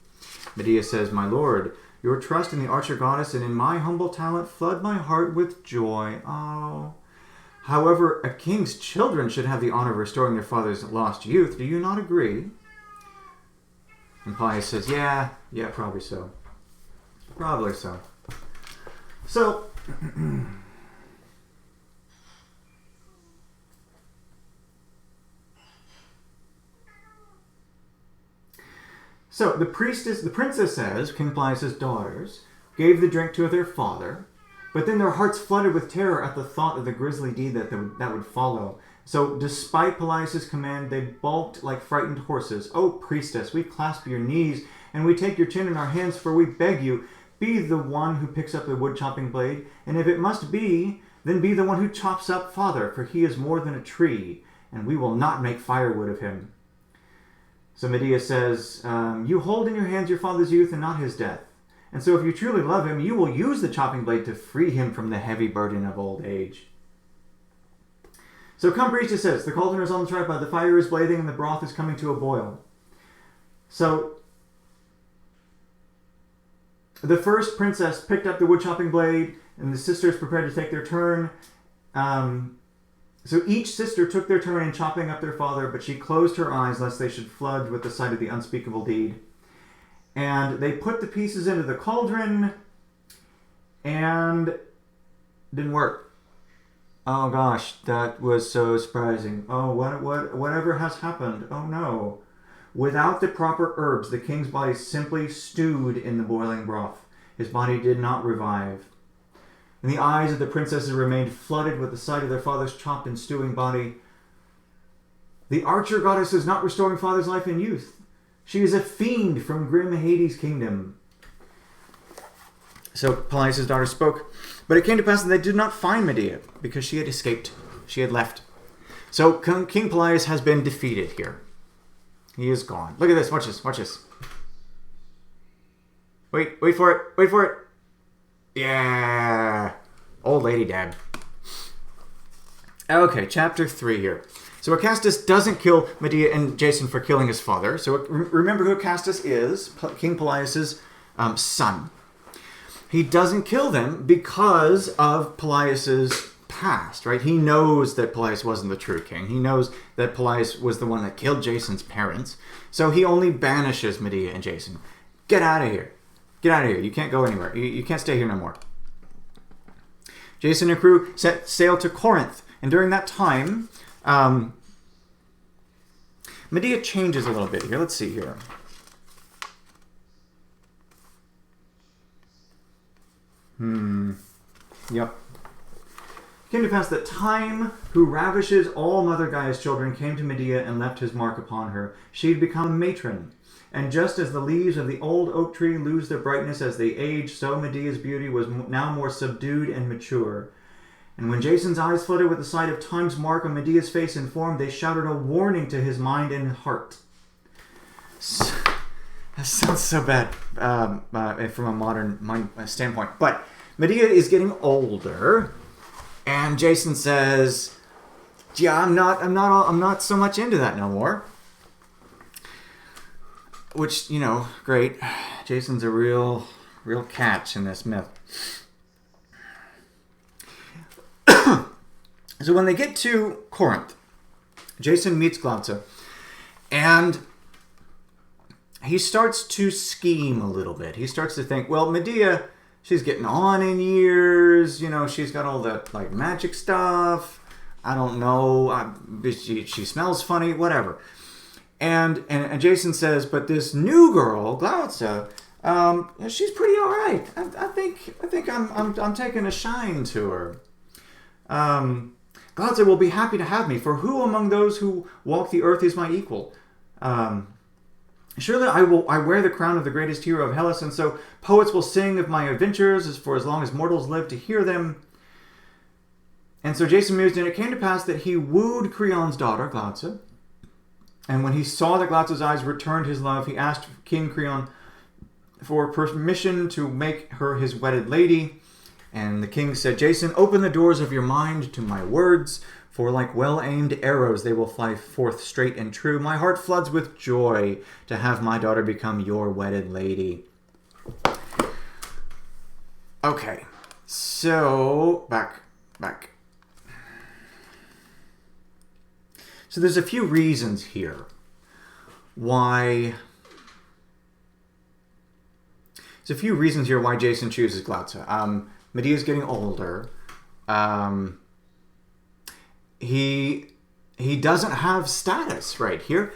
Medea says, my lord, your trust in the archer goddess and in my humble talent flood my heart with joy. Oh. However, a king's children should have the honor of restoring their father's lost youth. Do you not agree? And Pelias says, yeah, probably so. Probably so. So, the princess says, King Pelias' daughters, gave the drink to their father, but then their hearts flooded with terror at the thought of the grisly deed that would follow. So, despite Pelias' command, they balked like frightened horses. Oh, priestess, we clasp your knees, and we take your chin in our hands, for we beg you, be the one who picks up the wood-chopping blade, and if it must be, then be the one who chops up father, for he is more than a tree, and we will not make firewood of him. So Medea says, you hold in your hands your father's youth and not his death. And so if you truly love him, you will use the chopping blade to free him from the heavy burden of old age. So come, priestess says, the cauldron is on the tripod, the fire is blazing, and the broth is coming to a boil. So the first princess picked up the wood-chopping blade, and the sisters prepared to take their turn. So each sister took their turn in chopping up their father, but she closed her eyes lest they should flood with the sight of the unspeakable deed. And they put the pieces into the cauldron, and it didn't work. Oh gosh, that was so surprising. Oh, whatever has happened? Oh no. Without the proper herbs, the king's body simply stewed in the boiling broth. His body did not revive. And the eyes of the princesses remained flooded with the sight of their father's chopped and stewing body. The archer goddess is not restoring father's life and youth. She is a fiend from grim Hades' kingdom. So Pelias' daughter spoke, but it came to pass that they did not find Medea, because she had escaped. She had left. So King Pelias has been defeated here. He is gone. Look at this. Watch this. Watch this. Wait for it. Wait for it. Yeah. Old lady dad. Okay, chapter 3 here. So Acastus doesn't kill Medea and Jason for killing his father. So remember who Acastus is, King Pelias' son. He doesn't kill them because of Pelias' past, right? He knows that Pelias wasn't the true king. He knows that Pelias was the one that killed Jason's parents. So he only banishes Medea and Jason. Get out of here. Get out of here. You can't go anywhere. You can't stay here no more. Jason and crew set sail to Corinth. And during that time, Medea changes a little bit here. Let's see here. Yep. It came to pass that Time, who ravishes all Mother Gaia's children, came to Medea and left his mark upon her. She had become a matron. And just as the leaves of the old oak tree lose their brightness as they age, so Medea's beauty was now more subdued and mature. And when Jason's eyes flooded with the sight of Time's mark on Medea's face and form, they shouted a warning to his mind and heart. That sounds so bad from a modern standpoint. But Medea is getting older, and Jason says, "Yeah, I'm not so much into that no more." Which, great. Jason's a real catch in this myth. So when they get to Corinth, Jason meets Glauca, and he starts to scheme a little bit. He starts to think, well, Medea, she's getting on in years. She's got all that magic stuff. I don't know. She smells funny. Whatever. And Jason says, but this new girl, Glauca, she's pretty all right. I think I'm taking a shine to her. Glauca will be happy to have me, for who among those who walk the earth is my equal? Surely I wear the crown of the greatest hero of Hellas, and so poets will sing of my adventures for as long as mortals live to hear them. And so Jason mused, and it came to pass that he wooed Creon's daughter, Glauca, And when he saw that Glaucus' eyes returned his love, he asked King Creon for permission to make her his wedded lady. And the king said, Jason, open the doors of your mind to my words, for like well-aimed arrows they will fly forth straight and true. My heart floods with joy to have my daughter become your wedded lady. Okay, so back. So there's a few reasons here why Jason chooses Glaucus. Medea's getting older. He doesn't have status right here.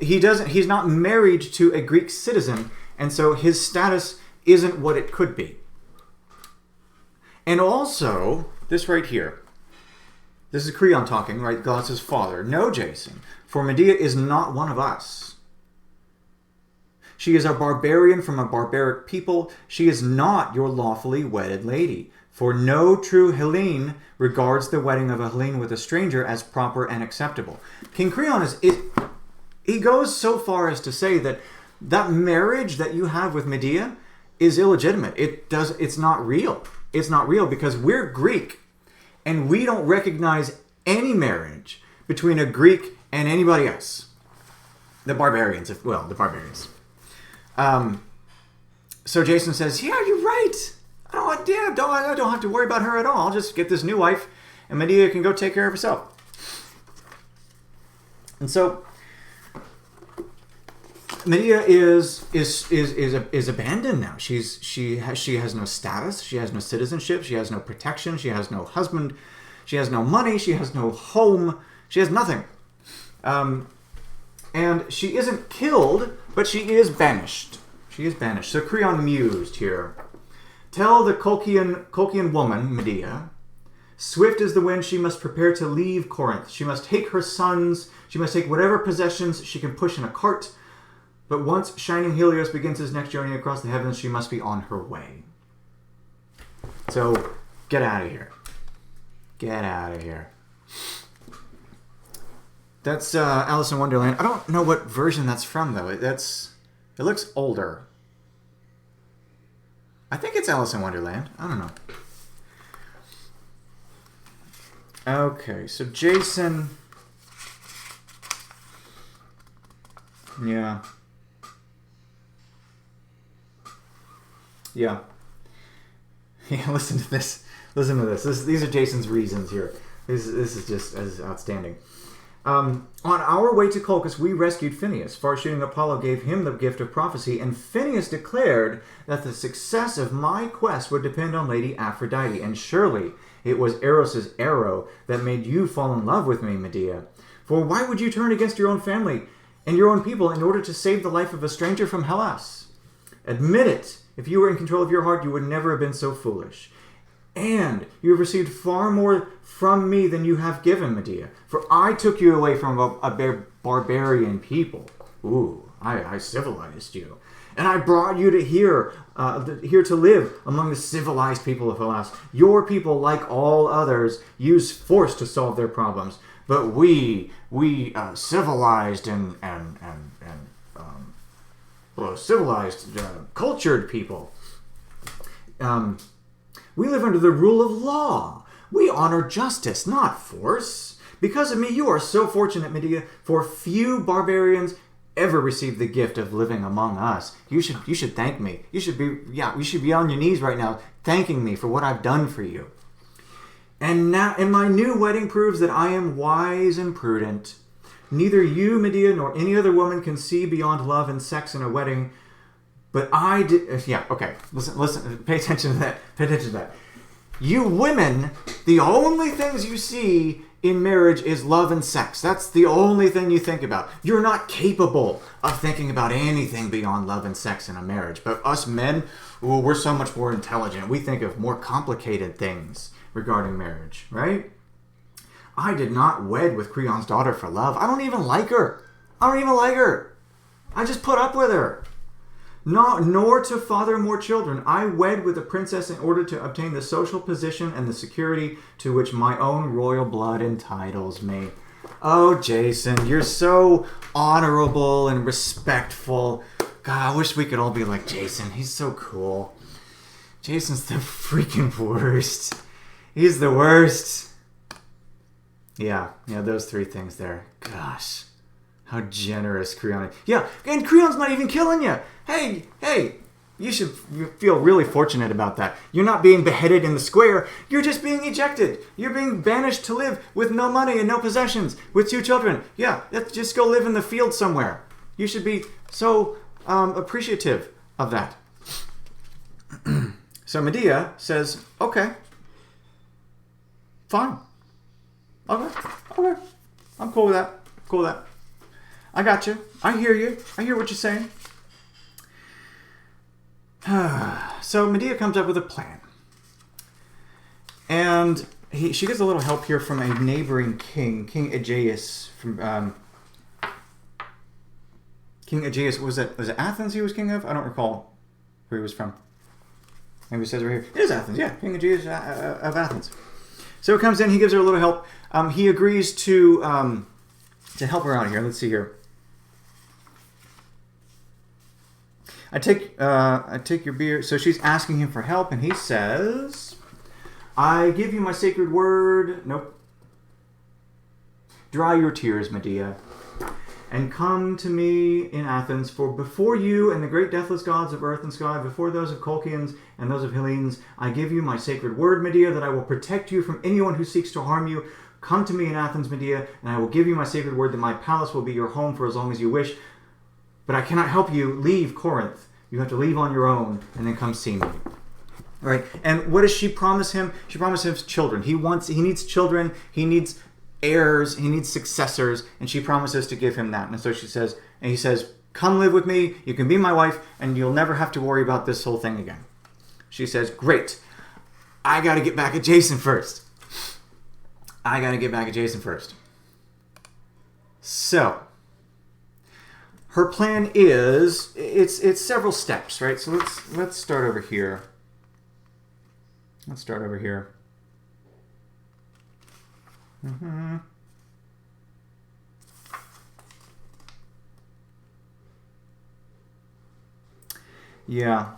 He's not married to a Greek citizen, and so his status isn't what it could be. And also, this right here. This is Creon talking, right? Glaucus' father. No, Jason, for Medea is not one of us. She is a barbarian from a barbaric people. She is not your lawfully wedded lady. For no true Hellene regards the wedding of a Hellene with a stranger as proper and acceptable. King Creon he goes so far as to say that marriage that you have with Medea is illegitimate. It's not real. It's not real because we're Greek. And we don't recognize any marriage between a Greek and anybody else. The barbarians. So Jason says, yeah, you're right. I don't have to worry about her at all. I'll just get this new wife and Medea can go take care of herself. And so Medea is abandoned now. She has no status. She has no citizenship. She has no protection. She has no husband. She has no money. She has no home. She has nothing. And she isn't killed, but she is banished. She is banished. So Creon mused here. Tell the Colchian woman, Medea, swift as the wind, she must prepare to leave Corinth. She must take her sons. She must take whatever possessions she can push in a cart. But once shining Helios begins his next journey across the heavens, she must be on her way. So, get out of here. Get out of here. That's Alice in Wonderland. I don't know what version that's from, though. It looks older. I think it's Alice in Wonderland. I don't know. Okay, so Jason... Yeah. Yeah, listen to this. These are Jason's reasons here. This is just as outstanding. On our way to Colchis, we rescued Phineus. Far-shooting Apollo gave him the gift of prophecy, and Phineus declared that the success of my quest would depend on Lady Aphrodite, and surely it was Eros' arrow that made you fall in love with me, Medea. For why would you turn against your own family and your own people in order to save the life of a stranger from Hellas? Admit it. If you were in control of your heart, you would never have been so foolish. And you have received far more from me than you have given, Medea. For I took you away from a barbarian people. Ooh, I civilized you. And I brought you to here to live among the civilized people of Hellas. Your people, like all others, use force to solve their problems. But we civilized cultured people. We live under the rule of law. We honor justice, not force. Because of me, you are so fortunate, Medea, for few barbarians ever received the gift of living among us. You should thank me. You should be on your knees right now, thanking me for what I've done for you. And my new wedding proves that I am wise and prudent. Neither you, Medea, nor any other woman can see beyond love and sex in a wedding. But I did... Yeah, okay. Listen. Pay attention to that. You women, the only things you see in marriage is love and sex. That's the only thing you think about. You're not capable of thinking about anything beyond love and sex in a marriage. But us men, we're so much more intelligent. We think of more complicated things regarding marriage, right? I did not wed with Creon's daughter for love. I don't even like her. I just put up with her. Nor to father more children. I wed with a princess in order to obtain the social position and the security to which my own royal blood entitles me. Oh, Jason, you're so honorable and respectful. God, I wish we could all be like Jason. He's so cool. Jason's the freaking worst. He's the worst. Yeah, those three things there. Gosh, how generous Creon is. Yeah, and Creon's not even killing you. Hey, you should feel really fortunate about that. You're not being beheaded in the square. You're just being ejected. You're being banished to live with no money and no possessions, with 2 children. Yeah, just go live in the field somewhere. You should be so appreciative of that. So Medea says, okay, fine. Okay. I'm cool with that. I got you. I hear you. I hear what you're saying. So Medea comes up with a plan. And she gets a little help here from a neighboring king, King Aegeus. King Aegeus, was it Athens he was king of? I don't recall where he was from. Maybe it says right here. It is Athens, yeah. King Aegeus of Athens. So he comes in, he gives her a little help. He agrees to help her out here. Let's see here. I take your beer. So she's asking him for help, and he says, I give you my sacred word. Nope. Dry your tears, Medea, and come to me in Athens, for before you and the great deathless gods of earth and sky, before those of Colchians and those of Hellenes, I give you my sacred word, Medea, that I will protect you from anyone who seeks to harm you. Come to me in Athens, Medea, and I will give you my sacred word that my palace will be your home for as long as you wish. But I cannot help you leave Corinth. You have to leave on your own and then come see me. All right. And what does she promise him? She promises him children. He needs children. He needs heirs. He needs successors. And she promises to give him that. And so he says, come live with me. You can be my wife and you'll never have to worry about this whole thing again. She says, great. I got to get back at Jason first. So her plan is, it's several steps, right? So let's start over here. Mm-hmm. Yeah.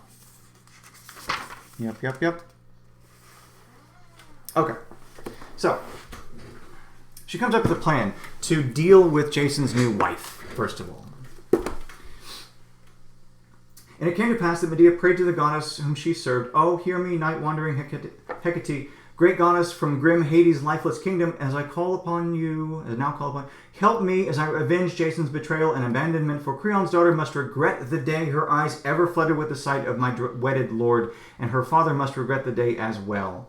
Yep. Okay. So she comes up with a plan to deal with Jason's new wife, first of all. And it came to pass that Medea prayed to the goddess whom she served, Oh, hear me, night-wandering Hecate, great goddess from grim Hades' lifeless kingdom, as I now call upon you, help me as I avenge Jason's betrayal and abandonment, for Creon's daughter must regret the day her eyes ever flooded with the sight of my wedded lord, and her father must regret the day as well.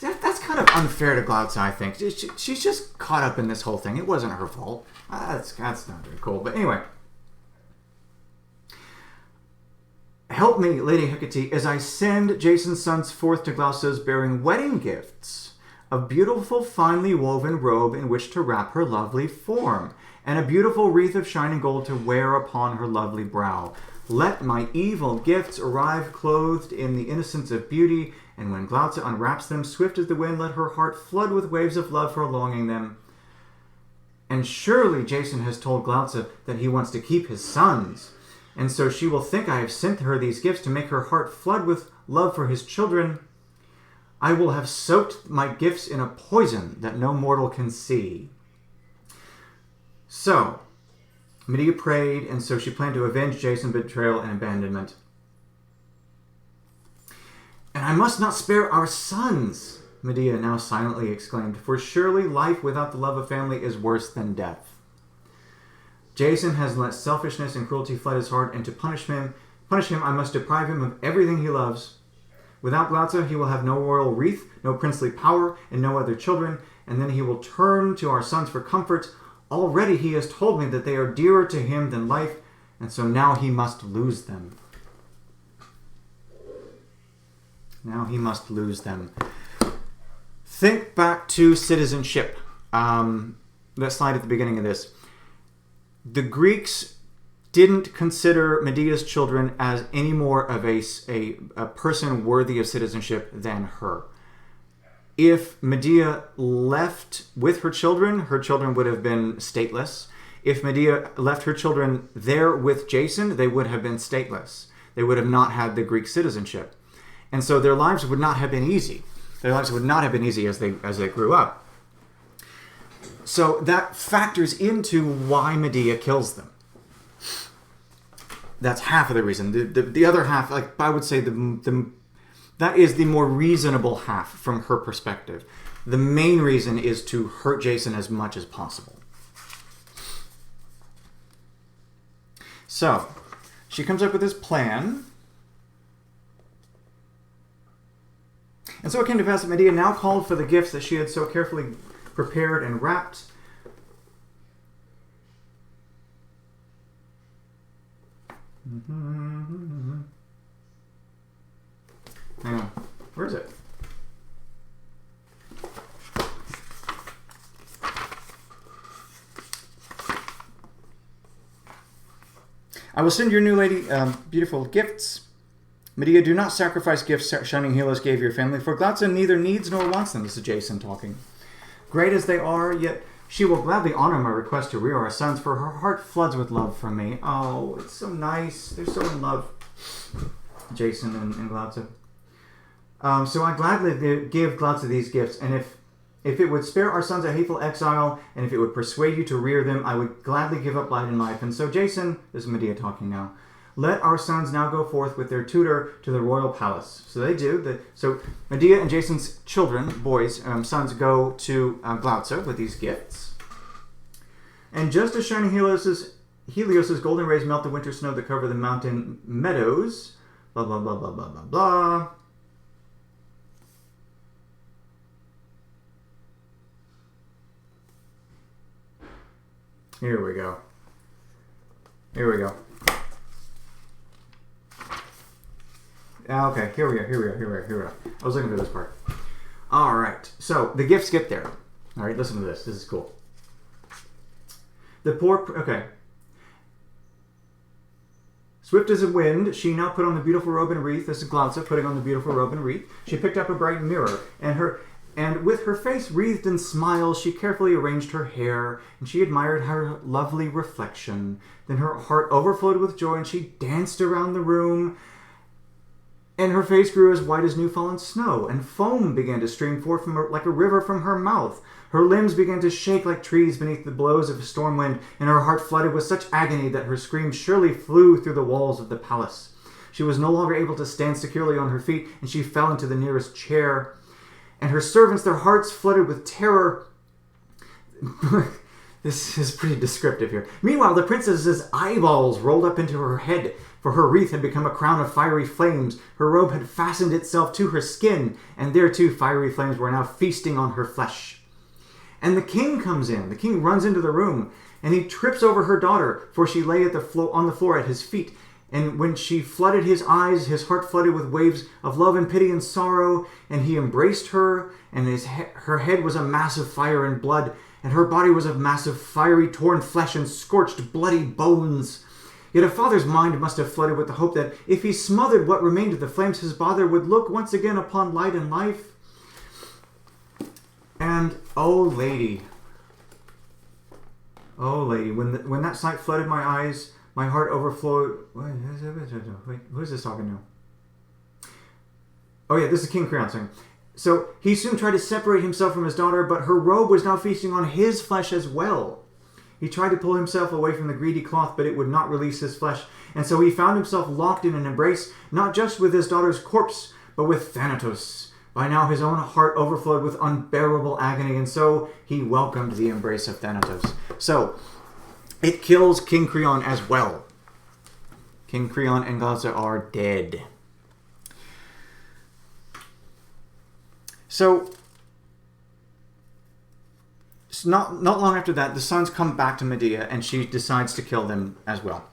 That's kind of unfair to Glaucia, I think. She's just caught up in this whole thing. It wasn't her fault. That's not very cool. But anyway. Help me, Lady Hecate, as I send Jason's sons forth to Glaucia's bearing wedding gifts, a beautiful, finely woven robe in which to wrap her lovely form, and a beautiful wreath of shining gold to wear upon her lovely brow. Let my evil gifts arrive clothed in the innocence of beauty, and when Glaucia unwraps them, swift as the wind, let her heart flood with waves of love for longing them. And surely Jason has told Glaucia that he wants to keep his sons, and so she will think I have sent her these gifts to make her heart flood with love for his children. I will have soaked my gifts in a poison that no mortal can see. So, Medea prayed, and so she planned to avenge Jason's betrayal and abandonment. And I must not spare our sons, Medea now silently exclaimed, for surely life without the love of family is worse than death. Jason has let selfishness and cruelty flood his heart, and to punish him, I must deprive him of everything he loves. Without Glaucia, he will have no royal wreath, no princely power, and no other children, and then he will turn to our sons for comfort. Already he has told me that they are dearer to him than life, and so now he must lose them. Think back to citizenship. That slide at the beginning of this. The Greeks didn't consider Medea's children as any more of a person worthy of citizenship than her. If Medea left with her children would have been stateless. If Medea left her children there with Jason, they would have been stateless. They would have not had the Greek citizenship. And so their lives would not have been easy. Their lives would not have been easy as they grew up. So that factors into why Medea kills them. That's half of the reason. The other half, like I would say, that is the more reasonable half from her perspective. The main reason is to hurt Jason as much as possible. So, she comes up with this plan. And so it came to pass that Medea now called for the gifts that she had so carefully prepared and wrapped. Hang on. Where is it? I will send your new lady beautiful gifts. Medea, do not sacrifice gifts Shining Helios gave your family, for Glauca neither needs nor wants them. This is Jason talking. Great as they are, yet she will gladly honor my request to rear our sons, for her heart floods with love for me. Oh, it's so nice. They're so in love, Jason and Glauca. So I gladly give Glauca these gifts, and if it would spare our sons a hateful exile, and if it would persuade you to rear them, I would gladly give up light and life. And so Jason, this is Medea talking now, let our sons now go forth with their tutor to the royal palace. So they do. So Medea and Jason's children, boys, sons, go to Glauca with these gifts. And just as Shining Helios's golden rays melt the winter snow that cover the mountain meadows, blah, blah, blah, blah, blah, blah, blah. Here we go. Okay, here we go. I was looking for this part. All right, so the gifts get there. All right, listen to this. This is cool. Swift as a wind, she now put on the beautiful robe and wreath. This is Glauca putting on the beautiful robe and wreath. She picked up a bright mirror, and with her face wreathed in smiles, she carefully arranged her hair, and she admired her lovely reflection. Then her heart overflowed with joy, and she danced around the room, and her face grew as white as new-fallen snow, and foam began to stream forth from her like a river from her mouth. Her limbs began to shake like trees beneath the blows of a storm wind, and her heart flooded with such agony that her screams surely flew through the walls of the palace. She was no longer able to stand securely on her feet, and she fell into the nearest chair. And her servants, their hearts flooded with terror. This is pretty descriptive here. Meanwhile, the princess's eyeballs rolled up into her head, for her wreath had become a crown of fiery flames. Her robe had fastened itself to her skin, and there too fiery flames were now feasting on her flesh. And the king comes in. The king runs into the room, and he trips over her daughter, for she lay on the floor at his feet. And when she flooded his eyes, his heart flooded with waves of love and pity and sorrow, and he embraced her, and her head was a mass of fire and blood, and her body was a mass of fiery torn flesh and scorched bloody bones. Yet a father's mind must have flooded with the hope that if he smothered what remained of the flames, his father would look once again upon light and life. And, oh lady, when that sight flooded my eyes, my heart overflowed. Wait, who is this talking to? Oh yeah, this is King Creon saying. So he soon tried to separate himself from his daughter, but her robe was now feasting on his flesh as well. He tried to pull himself away from the greedy cloth, but it would not release his flesh. And so he found himself locked in an embrace, not just with his daughter's corpse, but with Thanatos. By now his own heart overflowed with unbearable agony, and so he welcomed the embrace of Thanatos. So it kills King Creon as well. King Creon and Glauca are dead. So not long after that, the sons come back to Medea, and she decides to kill them as well.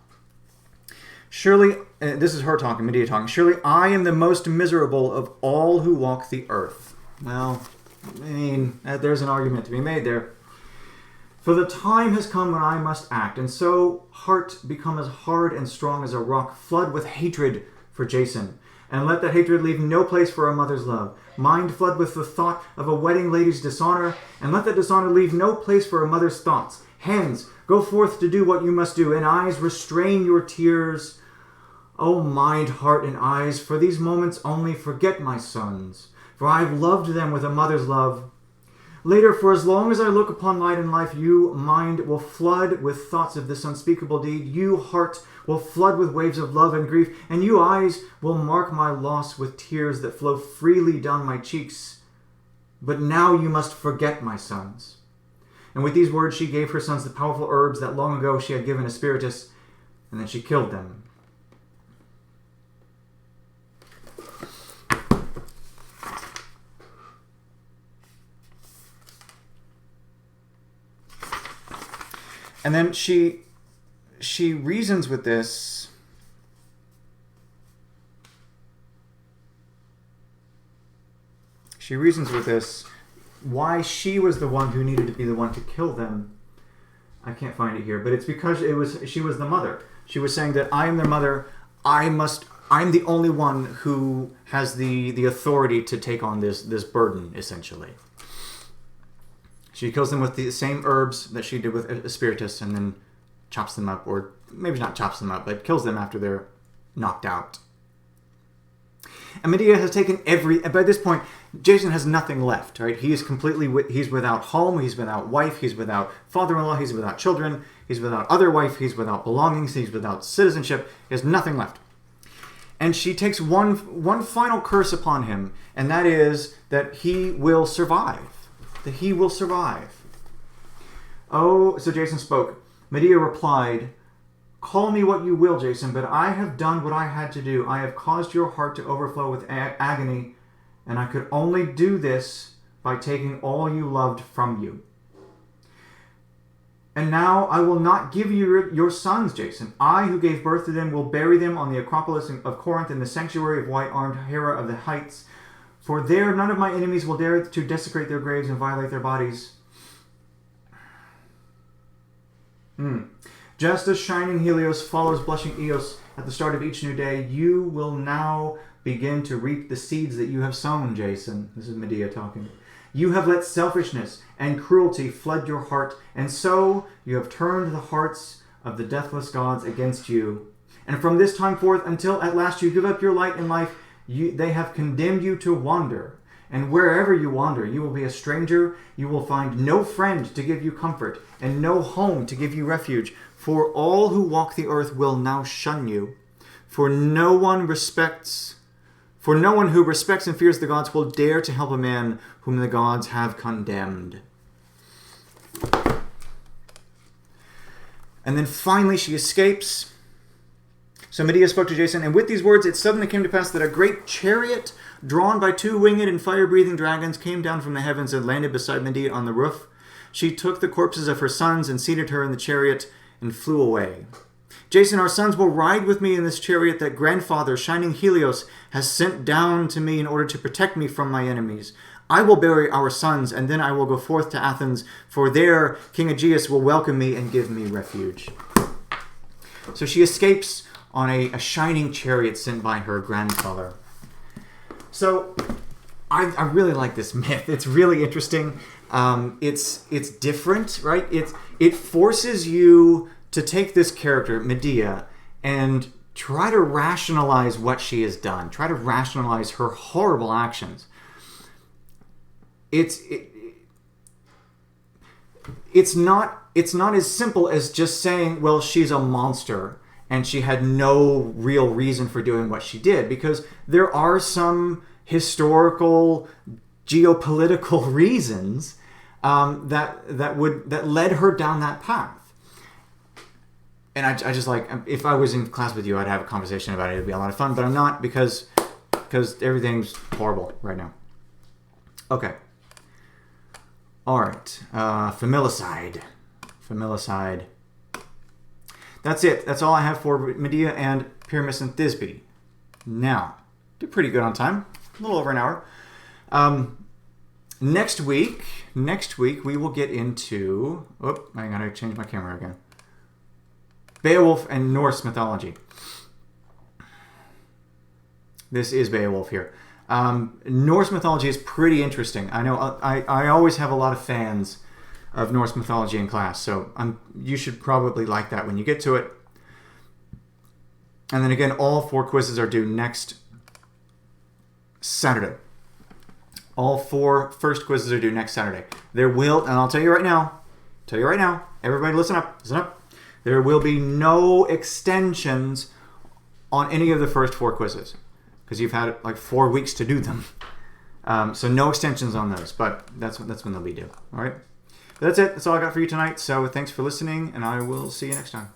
Surely, this is her talking, Medea talking, surely I am the most miserable of all who walk the earth. Well, I mean, there's an argument to be made there. For the time has come when I must act, and so heart become as hard and strong as a rock, flood with hatred for Jason. And let that hatred leave no place for a mother's love. Mind flood with the thought of a wedding lady's dishonor, and let that dishonor leave no place for a mother's thoughts. Hands, go forth to do what you must do, and eyes, restrain your tears. O mind, heart, and eyes, for these moments only forget my sons, for I have loved them with a mother's love. Later, for as long as I look upon light and life, you, mind, will flood with thoughts of this unspeakable deed. You, heart, will flood with waves of love and grief. And you, eyes, will mark my loss with tears that flow freely down my cheeks. But now you must forget my sons. And with these words she gave her sons the powerful herbs that long ago she had given Espiritus, and then she killed them. And then she reasons with this. She reasons with this why she was the one who needed to be the one to kill them. I can't find it here, but it's because she was the mother. She was saying that I am their mother. I'm the only one who has the authority to take on this burden, essentially. She kills them with the same herbs that she did with Espiritus, and then chops them up, or maybe not chops them up, but kills them after they're knocked out. And Medea has taken by this point, Jason has nothing left, right? He is he's without home, he's without wife, he's without father-in-law, he's without children, he's without other wife, he's without belongings, he's without citizenship, he has nothing left. And she takes one final curse upon him, and that is that he will survive. That he will survive. Oh, so Jason spoke. Medea replied, "Call me what you will, Jason, but I have done what I had to do. I have caused your heart to overflow with agony, and I could only do this by taking all you loved from you. And now I will not give you your sons, Jason. I, who gave birth to them, will bury them on the Acropolis of Corinth in the sanctuary of white-armed Hera of the Heights. For there none of my enemies will dare to desecrate their graves and violate their bodies. Just as shining Helios follows blushing Eos at the start of each new day, you will now begin to reap the seeds that you have sown, Jason." This is Medea talking. "You have let selfishness and cruelty flood your heart, and so you have turned the hearts of the deathless gods against you. And from this time forth until at last you give up your light and life, they have condemned you to wander. And wherever you wander, you will be a stranger. You will find no friend to give you comfort, and no home to give you refuge. For all who walk the earth will now shun you. For no one who respects and fears the gods will dare to help a man whom the gods have condemned." And then finally she escapes. So Medea spoke to Jason, and with these words it suddenly came to pass that a great chariot drawn by 2 winged and fire-breathing dragons came down from the heavens and landed beside Medea on the roof. She took the corpses of her sons and seated her in the chariot and flew away. "Jason, our sons will ride with me in this chariot that grandfather, shining Helios, has sent down to me in order to protect me from my enemies. I will bury our sons, and then I will go forth to Athens, for there King Aegeus will welcome me and give me refuge." So she escapes on a shining chariot sent by her grandfather. So I really like this myth. It's really interesting. It's different, right? It forces you to take this character, Medea, and try to rationalize what she has done. Try to rationalize her horrible actions. It's not as simple as just saying, well, she's a monster and she had no real reason for doing what she did, because there are some historical, geopolitical reasons that led her down that path. And I just like, if I was in class with you, I'd have a conversation about it. It'd be a lot of fun, but I'm not, because everything's horrible right now. Okay. All right. Familicide. That's it. That's all I have for Medea and Pyramus and Thisbe. Now, did pretty good on time. A little over an hour. Next week we will get into... Oh, I gotta change my camera again. Beowulf and Norse mythology. This is Beowulf here. Norse mythology is pretty interesting. I know I always have a lot of fans of Norse mythology in class, so you should probably like that when you get to it. And then again, all 4 quizzes are due next Saturday. All 4 first quizzes are due next Saturday. There will, and I'll tell you right now, everybody listen up. There will be no extensions on any of the first 4 quizzes because you've had like 4 weeks to do them. So no extensions on those, but that's when they'll be due. All right. That's it. That's all I got for you tonight. So thanks for listening, and I will see you next time.